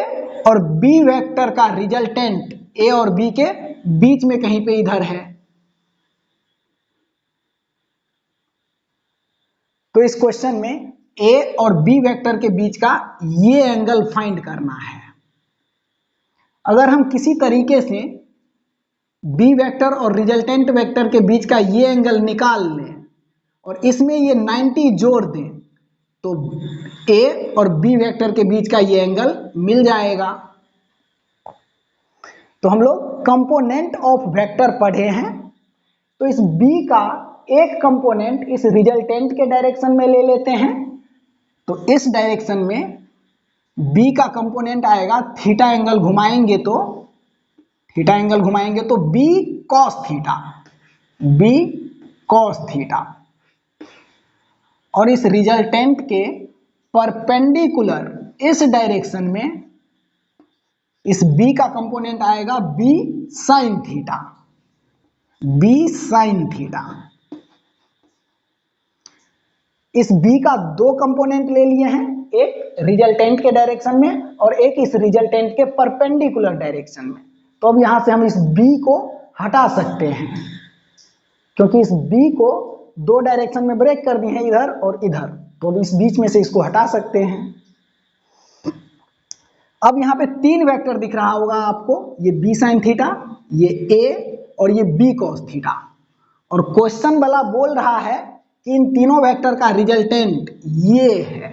और b वेक्टर का रिजल्टेंट a और b के बीच में कहीं पे इधर है। तो इस क्वेश्चन में a और b वेक्टर के बीच का ये एंगल फाइंड करना है। अगर हम किसी तरीके से b वेक्टर और रिजल्टेंट वेक्टर के बीच का ये एंगल निकाल लें और इसमें ये 90 जोड़ दें तो a और b वेक्टर के बीच का ये एंगल मिल जाएगा। तो हम लोग कंपोनेंट ऑफ वेक्टर पढ़े हैं, तो इस b का एक कंपोनेंट इस रिजल्टेंट के डायरेक्शन में ले लेते हैं। तो इस डायरेक्शन में b का कंपोनेंट आएगा, थीटा एंगल घुमाएंगे तो b cos theta, b cos theta, और इस रिजल्टेंट के परपेंडिकुलर इस डायरेक्शन में इस b का कंपोनेंट आएगा b sin theta, b sin theta. इस b का दो कंपोनेंट ले लिए हैं, एक रिजल्टेंट के डायरेक्शन में और एक इस रिजल्टेंट के परपेंडिकुलर डायरेक्शन में। तो अब यहां से हम इस b को हटा सकते हैं, क्योंकि इस b को दो डायरेक्शन में ब्रेक कर दिए हैं, इधर और इधर, तो अब इस बीच में से इसको हटा सकते हैं। अब यहाँ पे तीन वेक्टर दिख रहा होगा आपको, ये b sin थीटा, ये a और ये b cos थीटा, और क्वेश्चन वाला बोल रहा है कि इन तीनों वेक्टर का रिजल्टेंट ये है,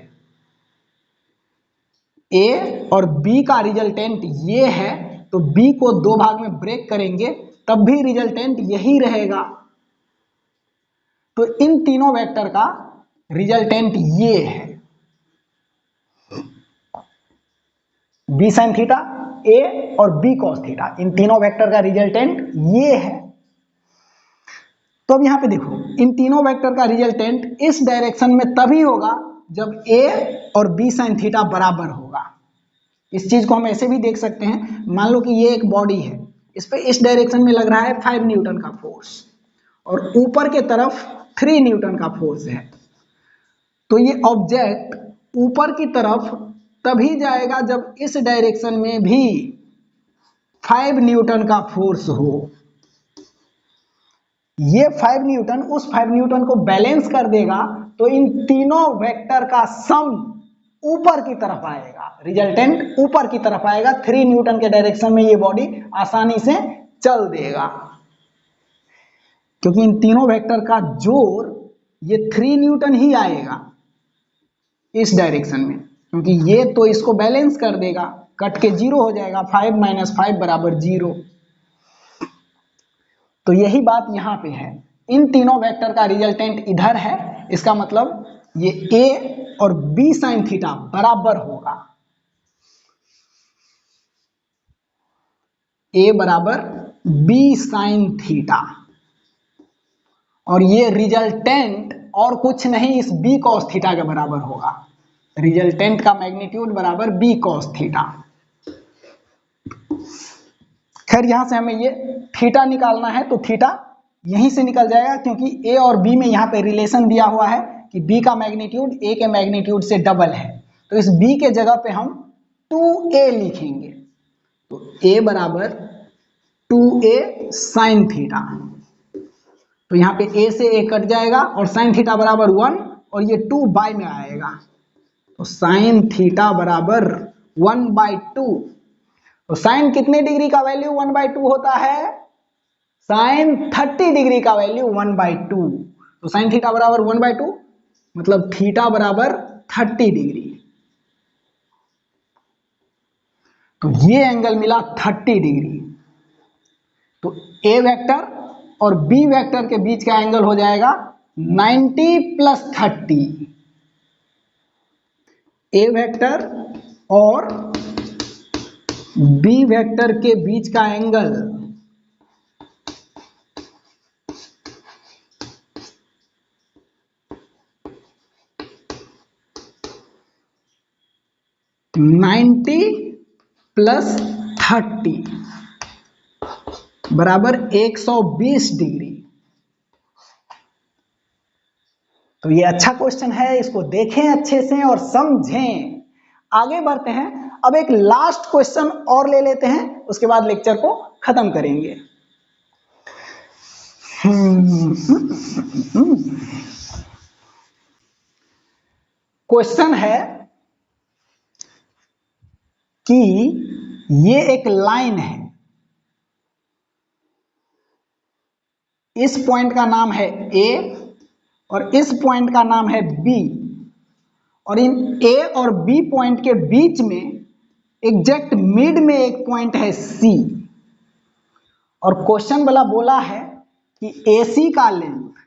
a और b का रिजल्टेंट ये है, तो b को दो भाग में ब्रेक करेंगे तब भी रिजल्टेंट यही रहेगा। तो इन तीनों वेक्टर का रिजल्टेंट ये है, b sin थीटा, a और b cos थीटा, इन तीनों वेक्टर का रिजल्टेंट ये है। तो अब यहां पे देखो, इन तीनों वेक्टर का रिजल्टेंट इस डायरेक्शन में तभी होगा जब a और b sin थीटा बराबर होगा। इस चीज को हम ऐसे भी देख सकते हैं, मान लो कि ये एक बॉडी है, इस पे इस डायरेक्शन में लग रहा है 5 न्यूटन का फोर्स और ऊपर के तरफ 3 न्यूटन का फोर्स है, तो ये ऑब्जेक्ट ऊपर की तरफ तभी जाएगा जब इस डायरेक्शन में भी 5 न्यूटन का फोर्स हो। ये 5 न्यूटन उस 5 न्यूटन को बैलेंस कर देगा, तो इन तीनों वेक्टर का सम ऊपर की तरफ आएगा, रिजल्टेंट ऊपर की तरफ आएगा, 3 न्यूटन के डायरेक्शन में ये बॉडी आसानी से चल देगा, क्योंकि इन तीनों वेक्टर का जोड़ ये 3 न्यूटन ही आएगा इस डायरेक्शन में, क्योंकि ये तो इसको बैलेंस कर देगा, कट के 0 हो जाएगा, 5 - 5 = 0। तो यही बात यहां पे है, इन तीनों वेक्टर का रिजल्टेंट इधर है, इसका मतलब ये a और b sin थीटा बराबर होगा, a बराबर b sin थीटा, और ये रिजल्टेंट और कुछ नहीं इस b cos थीटा के बराबर होगा, रिजल्टेंट का मैग्नीट्यूड बराबर b cos थीटा। खैर यहां से हमें ये थीटा निकालना है, तो थीटा यहीं से निकल जाएगा, क्योंकि a और b में यहाँ पे रिलेशन दिया हुआ है कि b का मैग्नीट्यूड a के मैग्नीट्यूड से डबल है, तो इस b के जगह पे हम 2a लिखेंगे, तो a बराबर 2a sin थीटा, तो यहाँ पे a से a कट जाएगा और sin थीटा बराबर 1 और ये 2 बाय में आएगा, तो sin थीटा बराबर 1/2। तो साइन कितने डिग्री का वैल्यू 1/2 होता है? साइन 30 डिग्री का वैल्यू 1/2। तो साइन थीटा बराबर 1/2 मतलब थीटा बराबर 30 डिग्री। तो ये एंगल मिला 30 डिग्री। तो ए वेक्टर और बी वेक्टर के बीच का एंगल हो जाएगा 90 + 30। ए वेक्टर और बी वेक्टर के बीच का एंगल 90 + 30 बराबर 120 डिग्री। तो ये अच्छा क्वेश्चन है, इसको देखें अच्छे से और समझें। आगे बढ़ते हैं, अब एक लास्ट क्वेश्चन और ले लेते हैं, उसके बाद लेक्चर को खत्म करेंगे। क्वेश्चन है कि ये एक लाइन है, इस पॉइंट का नाम है ए और इस पॉइंट का नाम है बी, और इन ए और बी पॉइंट के बीच में एग्जैक्ट मिड में एक पॉइंट है सी। और क्वेश्चन वाला बोला है कि AC का लेंथ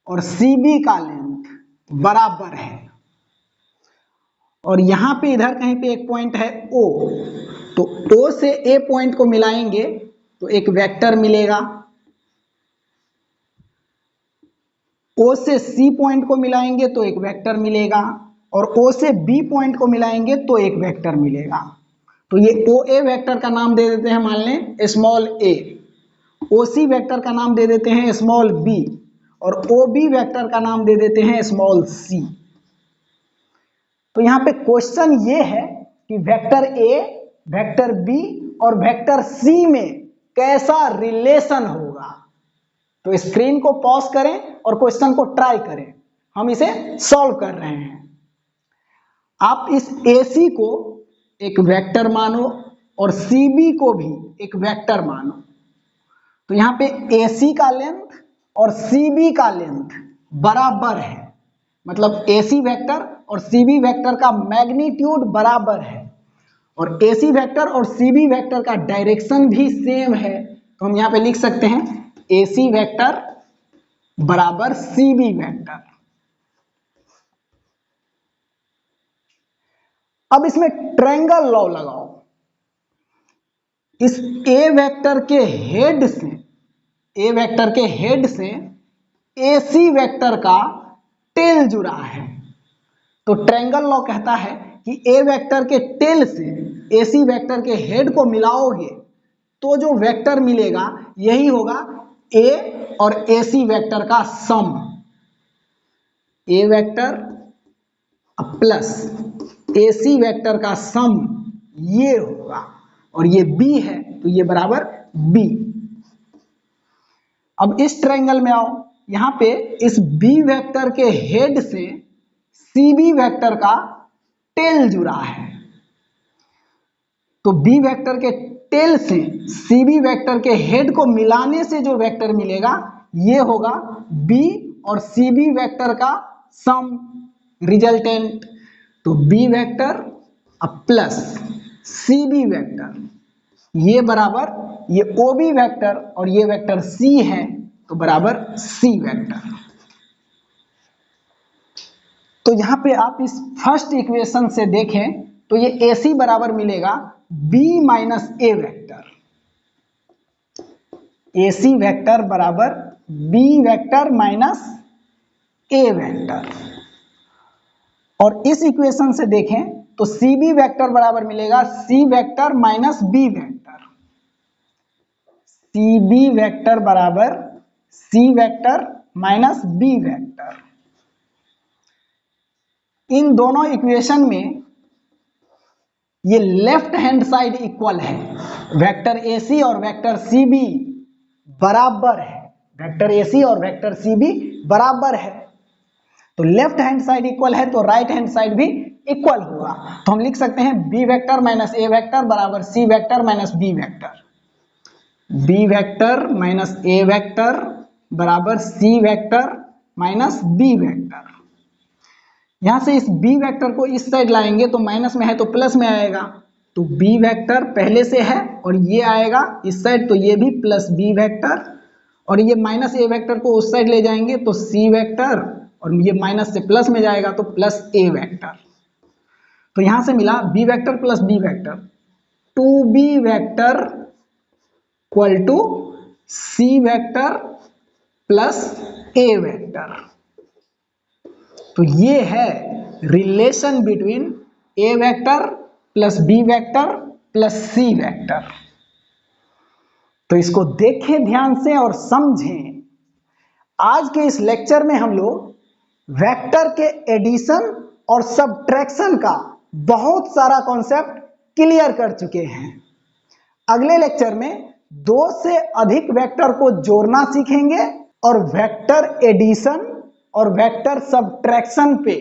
और CB का लेंथ बराबर है, और यहां पे इधर कहीं पे एक पॉइंट है O, तो O से A पॉइंट को मिलाएंगे तो एक वेक्टर मिलेगा, O से C पॉइंट को मिलाएंगे तो एक वेक्टर मिलेगा, और O से B पॉइंट को मिलाएंगे तो एक वेक्टर मिलेगा। तो ये OA वेक्टर का नाम दे देते हैं मान लें स्मॉल a, OC वेक्टर का नाम दे देते हैं स्मॉल b, और OB वेक्टर का नाम दे देते हैं स्मॉल c। तो यहाँ पे क्वेश्चन ये है कि वेक्टर A, वेक्टर B और वेक्टर C में कैसा रिलेशन होगा। तो स्क्रीन को पॉज करें और क्वेश्चन को ट्राई करें, हम इसे सॉल्व कर रहे हैं। आप इस AC को एक वेक्टर मानो और CB को भी एक वेक्टर मानो। तो यहाँ पे AC का लेंथ और CB का लेंथ बराबर है, मतलब AC वेक्टर और CB वेक्टर का मैग्नीट्यूड बराबर है, और AC वेक्टर और CB वेक्टर का डायरेक्शन भी सेम है। तो हम यहाँ पे लिख सकते हैं AC वेक्टर बराबर CB वेक्टर। अब इसमें ट्रायंगल लॉ लगाओ। इस A वेक्टर के हेड से, A वेक्टर के हेड से AC वेक्टर का टेल जुड़ा है। तो ट्रायंगल लॉ कहता है कि A वेक्टर के टेल से AC वेक्टर के हेड को मिलाओगे तो जो वेक्टर मिलेगा यही होगा A और AC वेक्टर का सम। A vector plus AC vector का सम ये होगा, और ये B है तो ये बराबर B। अब इस ट्रायंगल में आओ, यहां पे इस B वेक्टर के हेड से CB वेक्टर का टेल जुड़ा है। तो B वेक्टर के टेल से CB वेक्टर के हेड को मिलाने से जो वेक्टर मिलेगा ये होगा B और CB वेक्टर का सम, रिजल्टेंट। तो B vector plus CB vector ये बराबर ये OB वेक्टर और ये वेक्टर C है तो बराबर C वेक्टर। तो यहां पे आप इस फर्स्ट इक्वेशन से देखें तो ये AC बराबर मिलेगा B minus A vector. AC vector बराबर B vector minus A vector. और इस इक्वेशन से देखें तो CB वेक्टर बराबर मिलेगा C vector minus B vector. CB vector बराबर C vector minus B vector. इन दोनों इक्वेशन में ये लेफ्ट हैंड साइड इक्वल है, वेक्टर AC और वेक्टर CB बराबर है, वेक्टर AC और वेक्टर CB बराबर है। तो लेफ्ट हैंड साइड इक्वल है तो राइट हैंड साइड भी इक्वल होगा। तो हम लिख सकते हैं B vector minus A vector बराबर C vector minus B vector. B vector minus A vector बराबर C vector minus B vector. यहां से इस B वेक्टर को इस साइड लाएंगे तो माइनस में है तो प्लस में आएगा, तो B वेक्टर पहले से है और ये आएगा इस साइड तो ये भी प्लस B वेक्टर, और ये माइनस A वेक्टर को उस साइड ले जाएंगे तो C वेक्टर, और ये माइनस से प्लस में जाएगा तो प्लस A वेक्टर। तो यहां से मिला B vector plus B vector, 2B vector equal to C vector plus A vector. तो ये है relation between A vector plus B vector plus C vector. तो इसको देखें ध्यान से और समझें। आज के इस लेक्चर में हम लोग वेक्टर के एडिशन और सबट्रैक्शन का बहुत सारा कॉन्सेप्ट क्लियर कर चुके हैं। अगले लेक्चर में 2 से अधिक वेक्टर को जोड़ना सीखेंगे और वेक्टर एडिशन और वेक्टर सबट्रैक्शन पे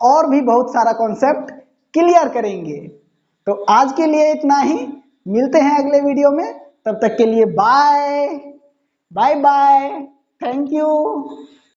और भी बहुत सारा कॉन्सेप्ट क्लियर करेंगे। तो आज के लिए इतना ही, मिलते हैं अगले वीडियो में, तब तक के लिए bye bye bye, thank you.